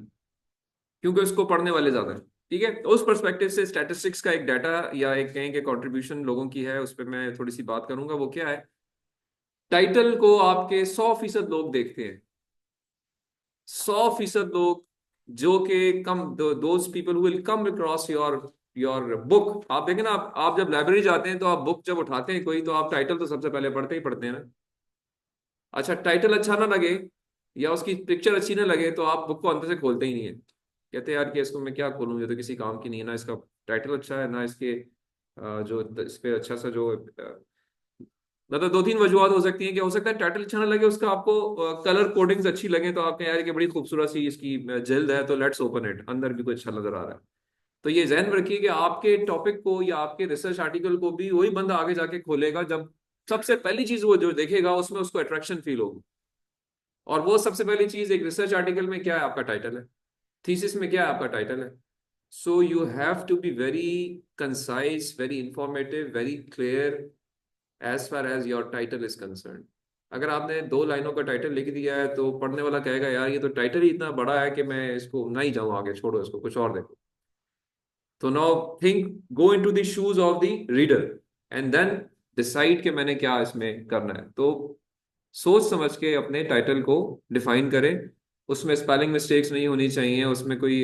क्योंकि उसको पढ़ने वाले ज्यादा हैं। ठीक है, तो उस पर्सपेक्टिव से स्टैटिस्टिक्स का एक डाटा या एक कहें कि कंट्रीब्यूशन लोगों की है, उस पर मैं थोड़ी सी बात करूंगा। वो क्या है, टाइटल को आपके 100% लोग देखते हैं, 100% लोग, जो कि कम those people who will come across your book. आप देखें ना, आप जब लाइब्रेरी जाते हैं तो आप बुक जब उठाते हैं कोई, तो आप टाइटल तो सबसे पहले पढ़ते ही पढ़ते हैं ना। अच्छा, टाइटल अच्छा ना लगे या उसकी पिक्चर अच्छी ना लगे तो आप बुक को अंदर से खोलते ही नहीं है, कहते हैं यार कि इसको मैं क्या खोलूं, ये तो किसी काम की नहीं है, ना इसका टाइटल अच्छा है, ना इसके जो इस पे अच्छा सा जो मतलब दो तीन वजूहत हो सकती हैं कि हो सकता है टाइटल अच्छा ना लगे, उसका आपको कलर कोडिंग्स अच्छी लगे तो आप कहें यार कि बड़ी खूबसूरत सी इसकी जल्द है, तो लेट्स ओपन इट, अंदर भी कुछ अच्छा नजर आ रहा है। तो ये ध्यान में रखिए कि आपके टॉपिक को या आपके रिसर्च आर्टिकल को भी वही बंदा आगे जाके खोलेगा जब सबसे पहली चीज वो जो देखेगा उसमें उसको अट्रैक्शन फील होगी। और वो सबसे पहली चीज एक रिसर्च आर्टिकल में क्या है, आपका टाइटल है। थीसिस में क्या है, आपका टाइटल है। So you have to be very concise, very informative, very clear as far as your title is concern. अगर आपने 2 लाइनों का टाइटल लिख दिया है तो पढ़ने वाला कहेगा यार ये तो टाइटल ही इतना बड़ा है कि मैं इसको ना ही जाऊं आगे, छोड़ो इसको, कुछ और देखो। तो now think, go into the shoes of the reader and then decide कि मैंने क्या इसमें करना है। तो सोच समझ के अपने टाइटल को डिफाइन करें। उसमें स्पेलिंग मिस्टेक्स नहीं होनी चाहिए, उसमें कोई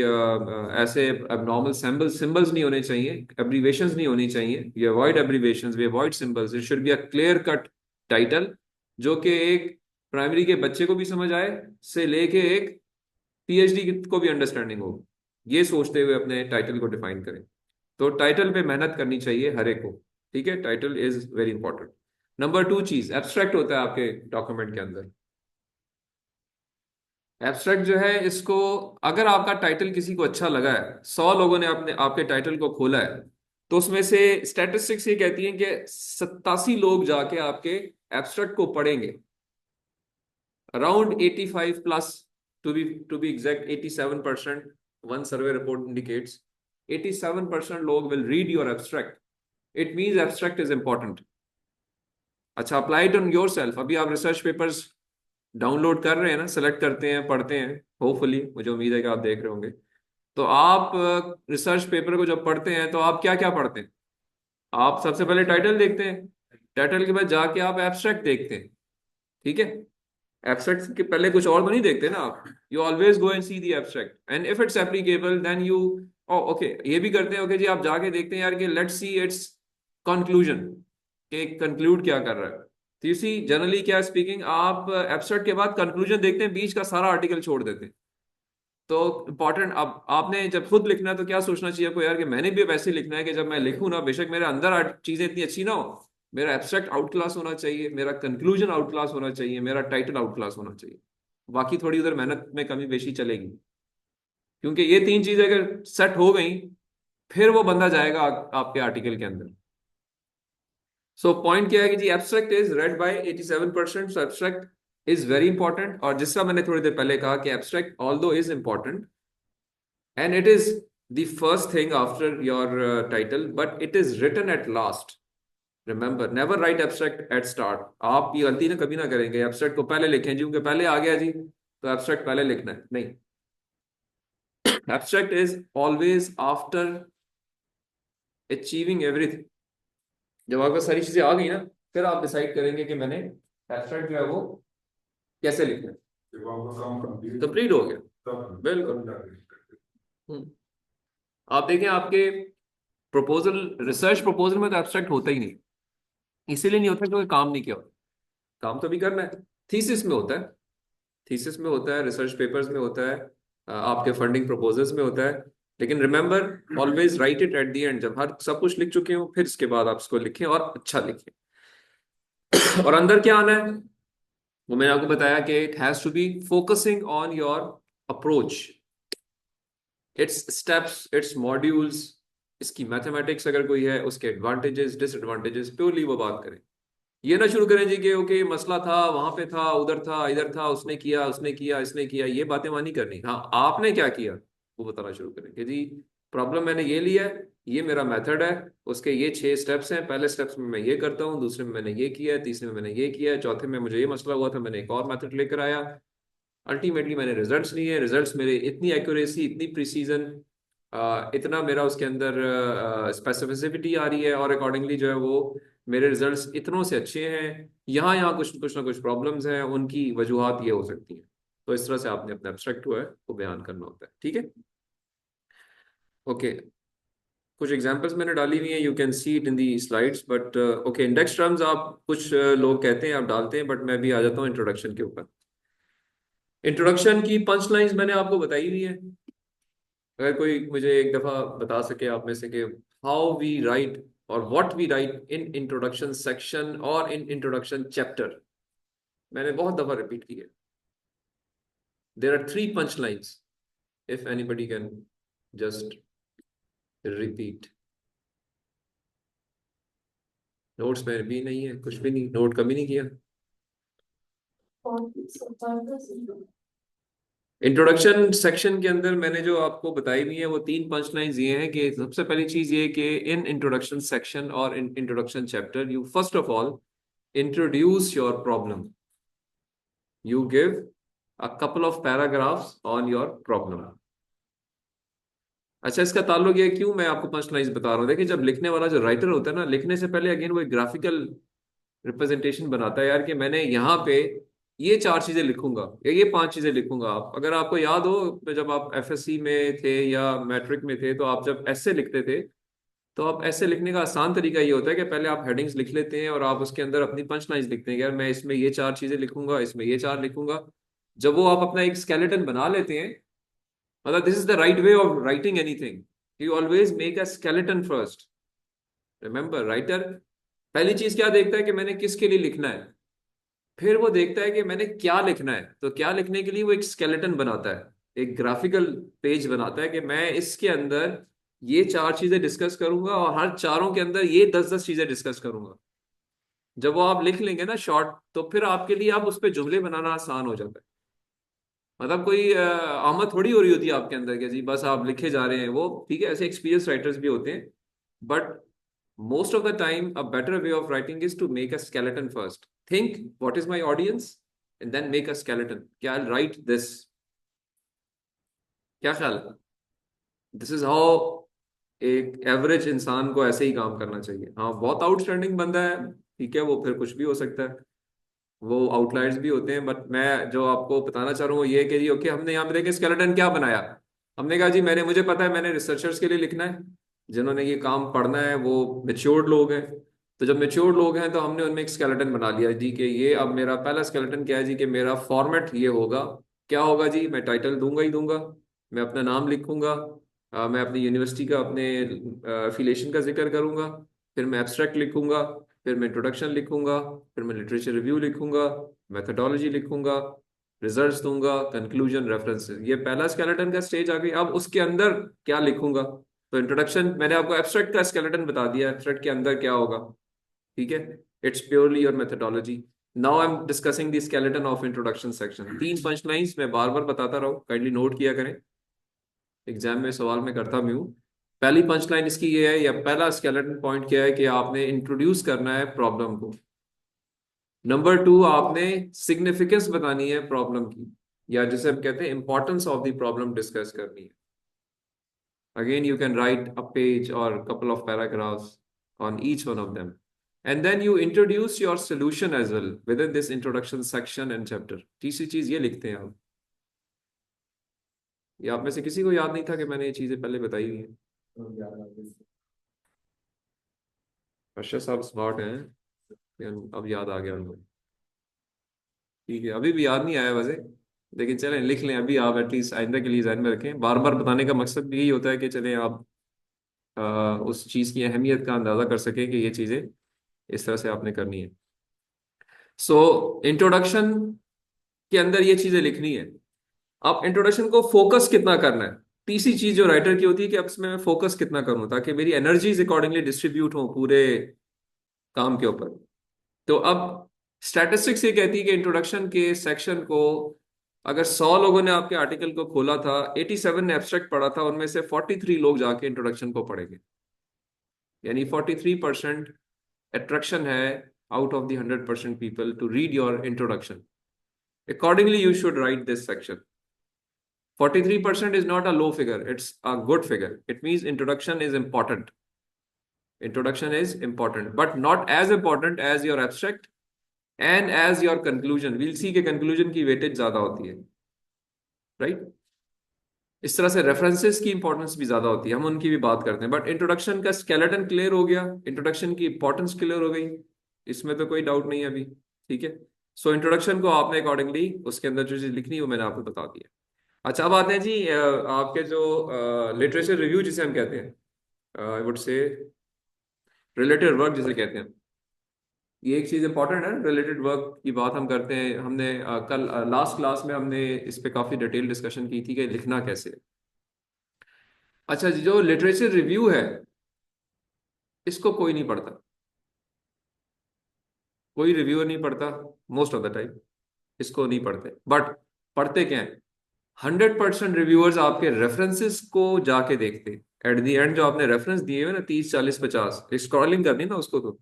ऐसे abnormal सिंबल्स नहीं होने चाहिए, एब्रीवेशंस नहीं होनी चाहिए। We avoid abbreviations, we avoid symbols. It should be a clear cut title जो कि एक प्राइमरी के बच्चे को भी समझ आए से लेके एक पीएचडी को भी अंडरस्टैंडिंग हो, ये सोचते हुए अपने टाइटल को डिफाइन करें। तो टाइटल पे मेहनत करनी चाहिए हर एक को। ठीक है, title is very important. Number 2 चीज, एब्स्ट्रैक्ट होता है आपके डॉक्यूमेंट के अंदर। एब्स्ट्रैक्ट जो है, इसको अगर आपका टाइटल किसी को अच्छा लगा है, 100 लोगों ने अपने आपके टाइटल को खोला है, तो उसमें से स्टैटिस्टिक्स ये कहती हैं कि 87 लोग जाके आपके एब्स्ट्रैक्ट को पढ़ेंगे। Around 85 plus, to be exact 87%, one survey report indicates 87% लोग will read your abstract. It means abstract is important. अच्छा, apply it on yourself. अभी आप रिसर्च पेपर्स डाउनलोड कर रहे हैं ना, सेलेक्ट करते हैं, पढ़ते हैं, होपफुली मुझे उम्मीद है कि आप देख रहे होंगे। तो आप रिसर्च पेपर को जब पढ़ते हैं तो आप क्या क्या पढ़ते हैं, आप सबसे पहले टाइटल देखते हैं, टाइटल के बाद जाके आप एब्स्ट्रैक्ट देखते हैं। ठीक है, एब्स्ट्रैक्ट के पहले कुछ और तो नहीं देखते ना आप, you always go and see the abstract and if it's applicable then you okay, ये भी करते हैं ओके जी, आप जाके देखते हैं यार कि लेट्स सी इट्स कंक्लूजन, कि कंक्लूड क्या कर रहा है। तो यू सी जनरली क्या स्पीकिंग, आप एब्स्ट्रैक्ट के बाद कंक्लूजन देखते हैं, बीच का सारा आर्टिकल छोड़ देते हैं। तो इंपॉर्टेंट, अब आपने जब खुद लिखना है तो क्या सोचना चाहिए आपको यार कि मैंने भी वैसे ही लिखना है कि जब मैं लिखूं ना, बेशक मेरे अंदर चीजें इतनी अच्छी ना हो, मेरा एब्स्ट्रैक्ट आउट क्लास होना चाहिए, मेरा कंक्लूजन आउट क्लास होना चाहिए, मेरा टाइटल आउट क्लास होना चाहिए। बाकी थोड़ी उधर मेहनत में कमी बेशी चलेगी, क्योंकि ये 3 चीजें अगर सेट हो गई फिर वो बंदा जाएगा आपके आर्टिकल के अंदर। सो पॉइंट क्या है कि जी abstract is read by 87%, so abstract is very important. और जिसका मैंने थोड़ी देर पहले कहा कि abstract although is important and it is the first thing after your title, but it is written at last. Remember, never write abstract at start. आप ये गलती ना कभी ना करेंगे, एब्स्ट्रैक्ट को पहले लिखें जी, उनके पहले आ गया जी तो एब्स्ट्रैक्ट पहले लिखना है, नहीं। Abstract is always after achieving everything. जब आपको सारी चीजें आ गई ना, फिर आप डिसाइड करेंगे कि मैंने एब्स्ट्रैक्ट जो है वो कैसे लिखना है। जब आपका काम कंप्लीट हो गया, तब बिल्कुल। आप देखें आपके प्रपोजल, रिसर्च प्रपोजल में तो एब्स्ट्रैक्ट होता ही नहीं, इसीलिए नहीं होता क्योंकि काम नहीं किया होता। काम तो भी करना है, थीसिस में होता है, थीसिस में होता है, रिसर्च पेपर्स में होता है, आपके फंडिंग प्रपोजल्स में होता है। लेकिन remember, always right it at the end, जब हर सब कुछ लिख चुके हो फिर इसके बाद आप इसको लिखें और अच्छा लिखें। और अंदर क्या आना है वो मैंने आपको बताया कि it has to be focusing on your approach, its steps, its modules, इसकी मैथमेटिक्स अगर कोई है, उसके एडवांटेजेस डिसएडवांटेजेस, प्योरली वो बात करें। ये ना शुरू करें जी कि ओके मसला था, वहां पे था, उधर था, इधर था, उसने किया, उसने किया, इसने किया, ये बातें वहां नहीं करनी। हाँ, आपने क्या किया वो बताना शुरू करें कि जी प्रॉब्लम मैंने ये लिया है, ये मेरा मेथड है, उसके ये 6 स्टेप्स हैं, पहले स्टेप्स में मैं ये करता हूँ, दूसरे में मैंने ये किया है, तीसरे में मैंने ये किया है, चौथे में मुझे ये मसला हुआ था, मैंने एक और मेथड लेकर आया, अल्टीमेटली मैंने रिजल्ट्स लिए, रिजल्ट्स मेरे इतनी एक्यूरेसी, इतनी प्रिसीजन, इतना मेरा उसके अंदर स्पेसिफिसिटी आ रही है, और अकॉर्डिंगली जो है वो मेरे रिजल्ट्स इतनों से अच्छे हैं। यहाँ यहाँ कुछ कुछ ना कुछ प्रॉब्लम्स हैं, उनकी वजूहात ये हो सकती हैं। तो इस तरह से आपने अपना एब्स्ट्रैक्ट हुआ है वो बयान करना होता है। ठीक है, ओके। कुछ एग्जांपल्स मैंने डाली हुई हैं, you can see it in the slides, but okay, index terms आप कुछ लोग कहते हैं, आप डालते हैं, बट मैं भी आ जाता हूँ इंट्रोडक्शन के ऊपर। इंट्रोडक्शन की पंच लाइन्स मैंने आपको बताई हुई है। अगर कोई मुझे एक दफा बता सके आप में से कि हाउ वी राइट और what we write in introduction section और इन इंट्रोडक्शन चैप्टर, मैंने बहुत दफा रिपीट की है। There are 3 punch lines, if anybody can just repeat. Notes में भी नहीं है, कुछ भी नहीं, नोट कभी नहीं किया। इंट्रोडक्शन सेक्शन के अंदर मैंने जो आपको बताई हुई है वो 3 पंच लाइन्स ये हैं कि सबसे पहली चीज ये कि इन इंट्रोडक्शन सेक्शन और in introduction chapter you first of all introduce your problem. You give a couple of paragraphs on your problem. अच्छा, इसका ताल्लुक ये क्यों मैं आपको पंच लाइन्स बता रहा हूँ। देखिए, जब लिखने वाला जो राइटर होता है ना, लिखने से पहले अगेन वो एक ग्राफिकल रिप्रेजेंटेशन बनाता है यार कि मैंने यहाँ पे ये 4 चीजें लिखूंगा या ये 5 चीजें लिखूंगा। आप अगर आपको याद हो जब आप एफएससी में थे या मैट्रिक में थे, तो आप जब ऐसे लिखते थे, तो आप ऐसे लिखने का आसान तरीका ये होता है कि पहले आप हेडिंग्स लिख लेते हैं और आप उसके अंदर अपनी पंच लाइन्स लिखते हैं कि यार मैं इसमें ये 4 चीजें लिखूंगा, इसमें ये 4 लिखूंगा। जब वो आप अपना एक स्केलेटन बना लेते हैं, मतलब this is the right way of writing anything, you always make a skeleton first. Remember, writer पहली चीज क्या देखता है कि मैंने किसके लिए लिखना है, फिर वो देखता है कि मैंने क्या लिखना है। तो क्या लिखने के लिए वो एक स्केलेटन बनाता है, एक ग्राफिकल पेज बनाता है कि मैं इसके अंदर ये 4 चीजें डिस्कस करूंगा और हर चारों के अंदर ये 10-10 चीजें डिस्कस करूंगा। जब वो आप लिख लेंगे ना शॉर्ट, तो फिर आपके लिए आप उस पर जुमले बनाना आसान हो जाता है। मतलब कोई आमद थोड़ी हो रही होती है आपके अंदर कि जी बस आप लिखे जा रहे हैं। वो ठीक है, ऐसे एक्सपीरियंस राइटर्स भी होते हैं, but most of the time a better way of writing is to make a skeleton first. Think what is my audience and then make a skeleton. क्या I'll write this, क्या ख्याल है? दिस इज हाउ एक एवरेज इंसान को ऐसे ही काम करना चाहिए। हाँ, बहुत आउटस्टैंडिंग बंदा है, ठीक है, वो फिर कुछ भी हो सकता है, वो आउटलायर्स भी होते हैं, बट मैं जो आपको बताना चाह रहा हूँ वो ये है कि जी ओके, हमने यहाँ पे देखे स्केलेटन क्या बनाया। हमने कहा जी मुझे पता है मैंने रिसर्चर्स के लिए लिखना है, जिन्होंने ये काम पढ़ना है वो मेच्योर्ड लोग हैं। तो जब मेच्योर्ड लोग हैं तो हमने उनमें एक स्केलेटन बना लिया जी कि ये अब मेरा पहला स्केलेटन क्या है जी कि मेरा फॉर्मेट ये होगा। क्या होगा जी, मैं टाइटल दूंगा ही दूंगा, मैं अपना नाम लिखूंगा, मैं अपनी यूनिवर्सिटी का, अपने एफिलिएशन का जिक्र करूंगा, फिर मैं एब्स्ट्रैक्ट लिखूंगा, फिर मैं इंट्रोडक्शन लिखूंगा, फिर मैं लिटरेचर रिव्यू लिखूंगा, मेथोडोलॉजी लिखूंगा, रिजल्ट्स दूंगा, कंक्लूजन, रेफरेंसेस। ये पहला स्केलेटन का स्टेज आ गई। अब उसके अंदर क्या लिखूंगा, तो इंट्रोडक्शन मैंने आपको एब्स्ट्रैक्ट का स्केलेटन बता दिया, एब्स्ट्रैक्ट के अंदर क्या होगा, ठीक है, it's purely your methodology. Now I am discussing the skeleton of introduction section. 3 punch lines मैं बार बार बताता रहूं, काइंडली नोट किया करें, एग्जाम में सवाल में करता भी हूँ। पहली पंच लाइन इसकी ये है, या पहला स्केलेटन पॉइंट क्या है कि आपने इंट्रोड्यूस करना है प्रॉब्लम को। नंबर 2, आपने सिग्निफिकेंस बतानी है प्रॉब्लम की, या जिसे हम कहते हैं importance of the problem discuss करनी है। Again you can write a page और couple of paragraphs on each one of them, and then you introduce your solution as well within this introduction section and chapter. तीसरी चीज ये लिखते हैं आप। ये आप में से किसी को याद नहीं था कि मैंने ये चीजें पहले बताई हुई हैं? अर्शद साहब स्मार्ट हैं, अब याद आ गया उनको। ठीक है, अभी भी याद नहीं आया वैसे, लेकिन चलें लिख लें अभी। आप एटलीस्ट आइंदा के लिए ध्यान में रखें। बार बार बताने का मकसद भी यही होता है कि चलें आप उस चीज़ की अहमियत का अंदाज़ा कर सकें कि ये चीज़ें इस तरह से आपने करनी है। सो इंट्रोडक्शन के अंदर ये चीज़ें लिखनी है। आप इंट्रोडक्शन को फोकस कितना करना है, तीसरी चीज़ जो राइटर की होती है कि अब इसमें मैं फोकस कितना करूँ ताकि मेरी एनर्जीज अकॉर्डिंगली डिस्ट्रीब्यूट हो पूरे काम के ऊपर। तो अब स्टैटिस्टिक्स ये कहती है कि इंट्रोडक्शन के सेक्शन को अगर 100 लोगों ने आपके आर्टिकल को खोला था, 87 ने एब्स्ट्रैक्ट पढ़ा था, उनमें से 43 लोग जाके इंट्रोडक्शन को पढ़ेंगे, यानी 43% अट्रैक्शन है out of the 100% people to read your introduction. Accordingly, you should write this section. 43% is not a low figure, it's a good figure. It means introduction is important. Introduction is important, but not as important as your abstract and as your conclusion. We'll see कि conclusion की weightage ज्यादा होती है, right? इस तरह से references की importance भी ज्यादा होती है, हम उनकी भी बात करते हैं. But introduction का skeleton clear हो गया, introduction की importance clear हो गई, इसमें तो कोई doubt नहीं है अभी, ठीक है. सो इंट्रोडक्शन को आपने अकॉर्डिंगली उसके अंदर जो चीज लिखनी है वो मैंने आपको बता दिया. अच्छा, अब आते हैं जी आपके जो लिटरेचर रिव्यू जिसे हम कहते हैं, I would say related work जिसे कहते हैं. ये एक चीज इंपॉर्टेंट है, रिलेटेड वर्क की बात हम करते हैं. हमने कल लास्ट क्लास में हमने इस पे काफी डिटेल डिस्कशन की थी कि लिखना कैसे है. अच्छा जी, जो लिटरेचर रिव्यू है इसको कोई नहीं पढ़ता, कोई रिव्यूअर नहीं पढ़ता मोस्ट ऑफ द टाइम, इसको नहीं पढ़ते. बट पढ़ते क्या है, 100% रिव्यूअर्स आपके रेफरेंसेस को जाके देखते. एट द एंड जो आपने रेफरेंस दिए हुए ना 30, 40, 50 स्क्रॉलिंग करनी ना उसको, तो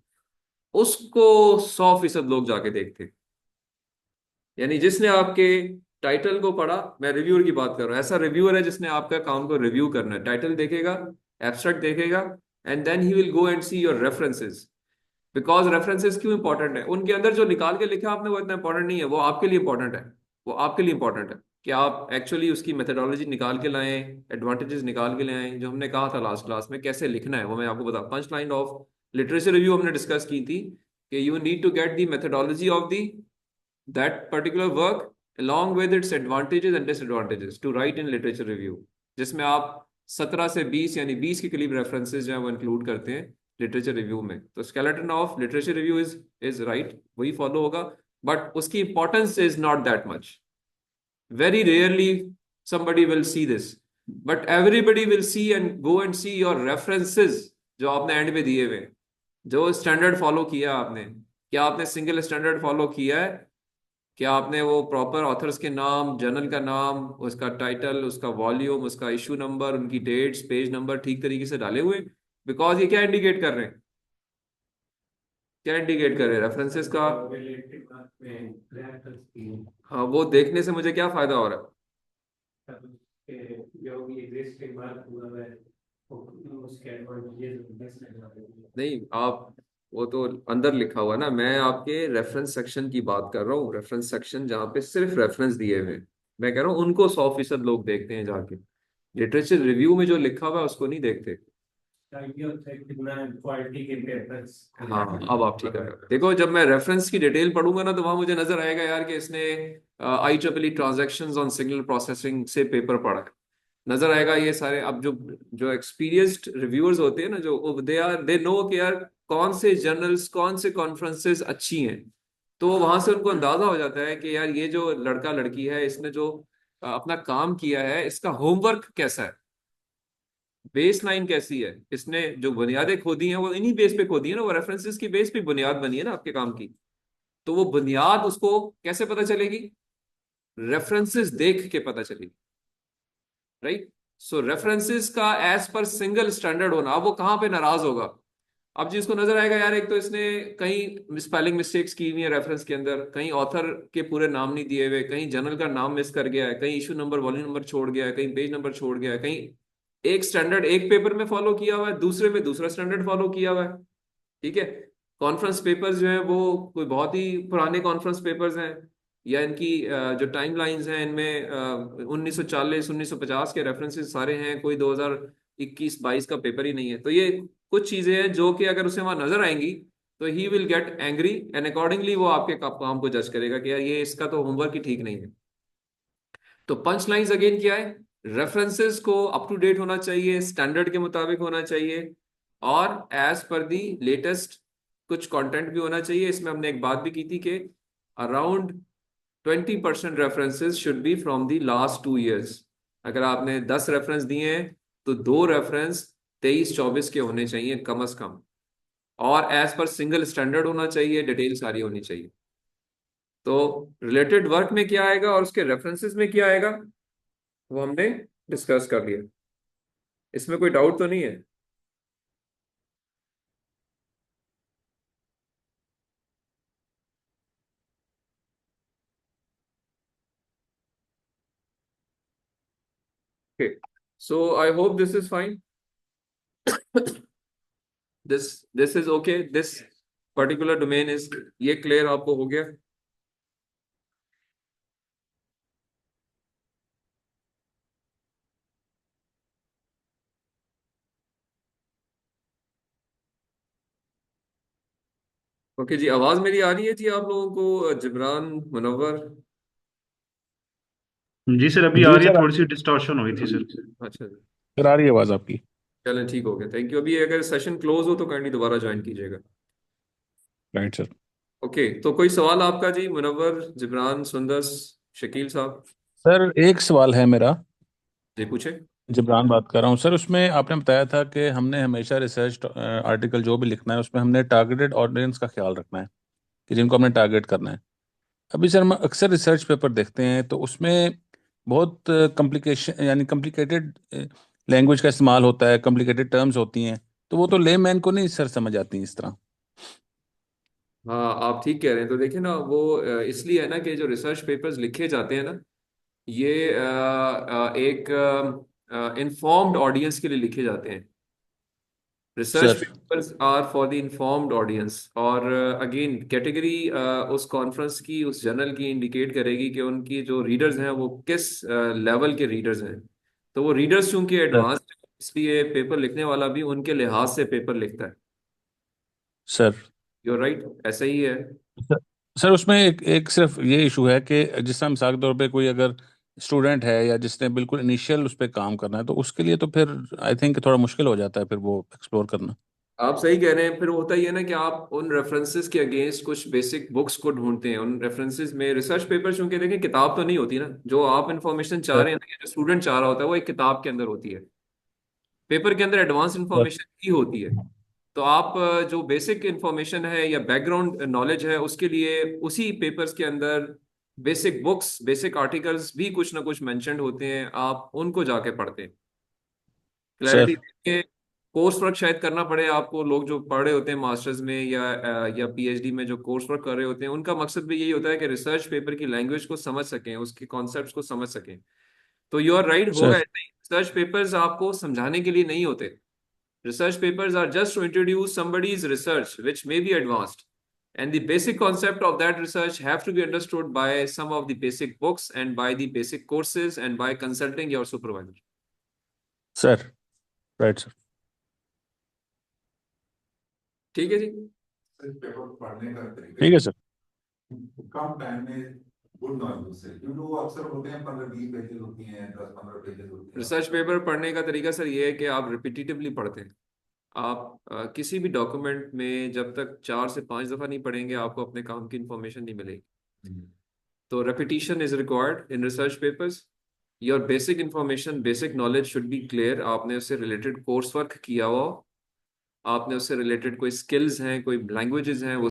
उसको 100% लोग जाके देखते. यानी जिसने आपके टाइटल को पढ़ा, मैं रिव्यूअर की बात कर रहा हूँ, ऐसा रिव्यूअर है जिसने आपका काम को रिव्यू करना है. टाइटल देखेगा, एब्स्ट्रैक्ट देखेगा, and then he will go and see your references. Because references क्यों इंपॉर्टेंट है, उनके अंदर जो निकाल के लिखा आपने वो इतना इंपॉर्टेंट नहीं है, वो आपके लिए इंपॉर्टेंट है. वो आपके लिए इंपॉर्टेंट है कि आप एक्चुअली उसकी मेथडोलॉजी निकाल के लाएं, एडवांटेजेस निकाल के लाएं. जो हमने कहा था लास्ट क्लास में कैसे लिखना है वो मैं आपको बता. Punch line of literature review हमने डिस्कस की थी कि you need to get the methodology of the that particular work along with its advantages and disadvantages to write in literature review, जिसमें आप 17 से 20 यानी 20 के करीब रेफरेंसेस जो है वो इंक्लूड करते हैं लिटरेचर रिव्यू में. तो skeleton of literature review is right, वही फॉलो होगा. बट उसकी importance is not that much. Very rarely somebody will see this, but everybody will see and go and see your references जो आपने एंड में दिए हुए, जो स्टैंडर्ड फॉलो किया आपने. क्या आपने सिंगल स्टैंडर्ड फॉलो किया है? क्या आपने वो प्रॉपर ऑथर्स के नाम, जर्नल का नाम, उसका टाइटल, उसका वॉल्यूम, उसका इशू नंबर, उनकी डेट्स, पेज नंबर ठीक तरीके से डाले हुए? बिकॉज ये क्या इंडिकेट कर रहे हैं, क्या इंडिकेट कर रहे हैं रेफरेंसेस का. हाँ, वो देखने से मुझे क्या फायदा हो रहा है? नहीं, आप वो तो अंदर लिखा हुआ ना, मैं आपके रेफरेंस सेक्शन की बात कर रहा हूँ. रेफरेंस सेक्शन जहाँ पे सिर्फ रेफरेंस दिए हुए हैं, मैं कह रहा हूँ उनको 100% लोग देखते हैं जाके. लिटरेचर रिव्यू में जो लिखा हुआ है उसको नहीं देखते. हाँ, अब आप ठीक है. देखो, जब मैं रेफरेंस की डिटेल पढ़ूंगा ना तो वहां मुझे नजर आएगा यार कि इसने IEEE transactions on signal processing से पेपर पढ़ा है. नजर आएगा ये सारे. अब जो जो एक्सपीरियंस्ड रिव्यूअर्स होते हैं ना, जो दे नो कि यार कौन से जर्नल्स, कौन से कॉन्फ्रेंसेस अच्छी हैं, तो वहां से उनको अंदाजा हो जाता है कि यार ये जो लड़का लड़की है इसने जो अपना काम किया है, इसका होमवर्क कैसा है, बेस लाइन कैसी है, इसने जो बुनियादें खोदी हैं वो इन्हीं बेस पे खोदी है ना, वो रेफरेंसेस की बेस पे बुनियाद बनी है ना आपके काम की. तो वो बुनियाद उसको कैसे पता चलेगी? रेफरेंसेस देख के पता चलेगी, राइट. सो रेफरेंसेस का एज पर सिंगल स्टैंडर्ड होना. अब वो कहाँ पे नाराज होगा? अब जी उसको नजर आएगा यार एक तो इसने कहीं स्पेलिंग मिस्टेक्स की हुई है रेफरेंस के अंदर, कहीं ऑथर के पूरे नाम नहीं दिए हुए, कहीं जर्नल का नाम मिस कर गया है, कहीं इशू नंबर, वॉल्यूम नंबर छोड़ गया है, कहीं पेज नंबर छोड़ गया है, कहीं एक स्टैंडर्ड एक पेपर में फॉलो किया हुआ है, दूसरे में दूसरा स्टैंडर्ड फॉलो किया हुआ है. ठीक है. कॉन्फ्रेंस पेपर्स जो है वो कोई बहुत ही पुराने कॉन्फ्रेंस पेपर्स हैं, या इनकी जो टाइम लाइन्स हैं इनमें 1940 1950 के रेफरेंसेस सारे हैं, कोई 2021-22 का पेपर ही नहीं है. तो ये कुछ चीजें हैं जो कि अगर उसे वहां नजर आएंगी तो he will get angry, and accordingly वो आपके काम को जज करेगा कि यार ये इसका तो होमवर्क ही ठीक नहीं है. तो पंच लाइन्स अगेन क्या है? रेफरेंसेस को अप टू डेट होना चाहिए, स्टैंडर्ड के मुताबिक होना चाहिए, और एज पर दी लेटेस्ट कुछ कंटेंट भी होना चाहिए. इसमें हमने एक बात भी की थी कि around 20% references should be from the last 2 years. अगर आपने 10 रेफरेंस दिए हैं तो 2 रेफरेंस 23-24 के होने चाहिए कम अज कम. और एज पर सिंगल स्टैंडर्ड होना चाहिए, डिटेल सारी होनी चाहिए। तो रिलेटेड वर्क में क्या आएगा और उसके रेफरेंसेस में क्या आएगा वो हमने डिस्कस कर लिया। इसमें कोई डाउट तो नहीं है? Okay, so I hope this is fine. This is okay, this particular domain is, ये क्लियर आपको हो गया? ओके जी, आवाज मेरी आ रही है जी आप लोगों को, जिब्रान, मुनव्वर? जी सर, अभी आ जी रही है, सर, थोड़ी सी डिस्टॉर्शन हुई थी सर। अच्छा जी, सर आ रही है आवाज आपकी। चलें ठीक हो गया, थैंक यू। अभी अगर सेशन क्लोज हो तो काइंडली दोबारा ज्वाइन कीजिएगा। Right sir. ओके, तो कोई सवाल आपका जी, मुनव्वर, जिब्रान, सुंदस, शकील साहब? सर एक सवाल है मेरा। जी पूछे। जिब्रान बात कर रहा हूँ सर। उसमें आपने बताया था कि हमने हमेशा रिसर्च आर्टिकल जो भी लिखना है उसमें हमने टारगेटेड ऑडियंस का ख्याल रखना है, कि जिनको हमने टारगेट करना है। अभी सर हम अक्सर रिसर्च पेपर देखते हैं तो उसमें बहुत कॉम्प्लिकेशन यानी कॉम्प्लिकेटेड लैंग्वेज का इस्तेमाल होता है, कॉम्प्लिकेटेड टर्म्स होती हैं, तो वो तो लेमैन को नहीं सर समझ आती इस तरह। हाँ, आप ठीक कह रहे हैं। तो देखिए ना, वो इसलिए है ना कि जो रिसर्च पेपर्स लिखे जाते हैं ना, ये एक इन्फॉर्म्ड ऑडियंस के लिए लिखे जाते हैं। Research sir papers are for the informed audience. और अगेन कैटेगरी उस कॉन्फ्रेंस की, उस जर्नल की इंडिकेट करेगी कि उनकी जो रीडर्स हैं वो किस लेवल के रीडर्स हैं। तो वो रीडर्स चूंकि सर एडवांस, इसलिए पेपर लिखने वाला भी उनके लिहाज से पेपर लिखता है। सर यूर राइट, ऐसा ही है। सर सर, उसमें एक एक सिर्फ ये इशू है कि जिस तरह मिसाल के तौर पे कोई अगर स्टूडेंट है या जिसने बिल्कुल इनिशियल उस पर काम करना है तो उसके लिए तो फिर आई थिंक थोड़ा मुश्किल हो जाता है फिर वो एक्सप्लोर करना। आप सही कह रहे हैं। फिर होता ही है ना कि आप उन रेफरेंसेस के अगेंस्ट कुछ बेसिक बुक्स को ढूंढते हैं। उन रेफरेंसेस में रिसर्च पेपर, चूंकि देखें किताब तो नहीं होती ना, जो आप इंफॉर्मेशन चाह सर रहे हैं ना, या जो स्टूडेंट चाह रहा होता है वो एक किताब के अंदर होती है। पेपर के अंदर एडवांस सर इंफॉर्मेशन ही होती है। तो आप जो बेसिक इंफॉर्मेशन है या बैकग्राउंड नॉलेज है उसके लिए उसी पेपर्स के अंदर बेसिक बुक्स, बेसिक आर्टिकल्स भी कुछ ना कुछ मेंशन्ड होते हैं, आप उनको जाके पढ़ते हैं। सर क्लैरिटी के कोर्स वर्क शायद करना पड़े आपको। लोग जो पढ़ रहे होते हैं मास्टर्स में या पीएचडी में, जो कोर्स वर्क कर रहे होते हैं, उनका मकसद भी यही होता है कि रिसर्च पेपर की लैंग्वेज को समझ सकें, उसके कॉन्सेप्ट्स को समझ सकें। तो यू आर राइट, होगा सर ऐसा ही। रिसर्च पेपर्स आपको समझाने के लिए नहीं होते। Research papers are just to introduce somebody's research, which may be advanced. And the basic concept of that research have to be understood by some of the basic books and by the basic courses and by consulting your supervisor. Sir right sir. ठीक है जी। पेपर पढ़ने का तरीका ठीक है सर। कम टाइम में गुड नॉलेज से, क्योंकि वो अक्सर होते हैं 15-20 पेजेस होती हैं, 10-15 पेजेस होती हैं। रिसर्च पेपर पढ़ने का तरीका सर ये है कि आप रिपीटिटिवली पढ़ते हैं। आप किसी भी डॉक्यूमेंट में जब तक 4 से 5 दफा नहीं पढ़ेंगे आपको अपने काम की इंफॉर्मेशन नहीं मिलेगी। तो repetition is required in research papers. Your basic information, basic knowledge should be clear. आपने उससे रिलेटेड कोर्स वर्क किया हो, आपने उससे रिलेटेड कोई स्किल्स हैं, कोई लैंग्वेजेस हैं, वो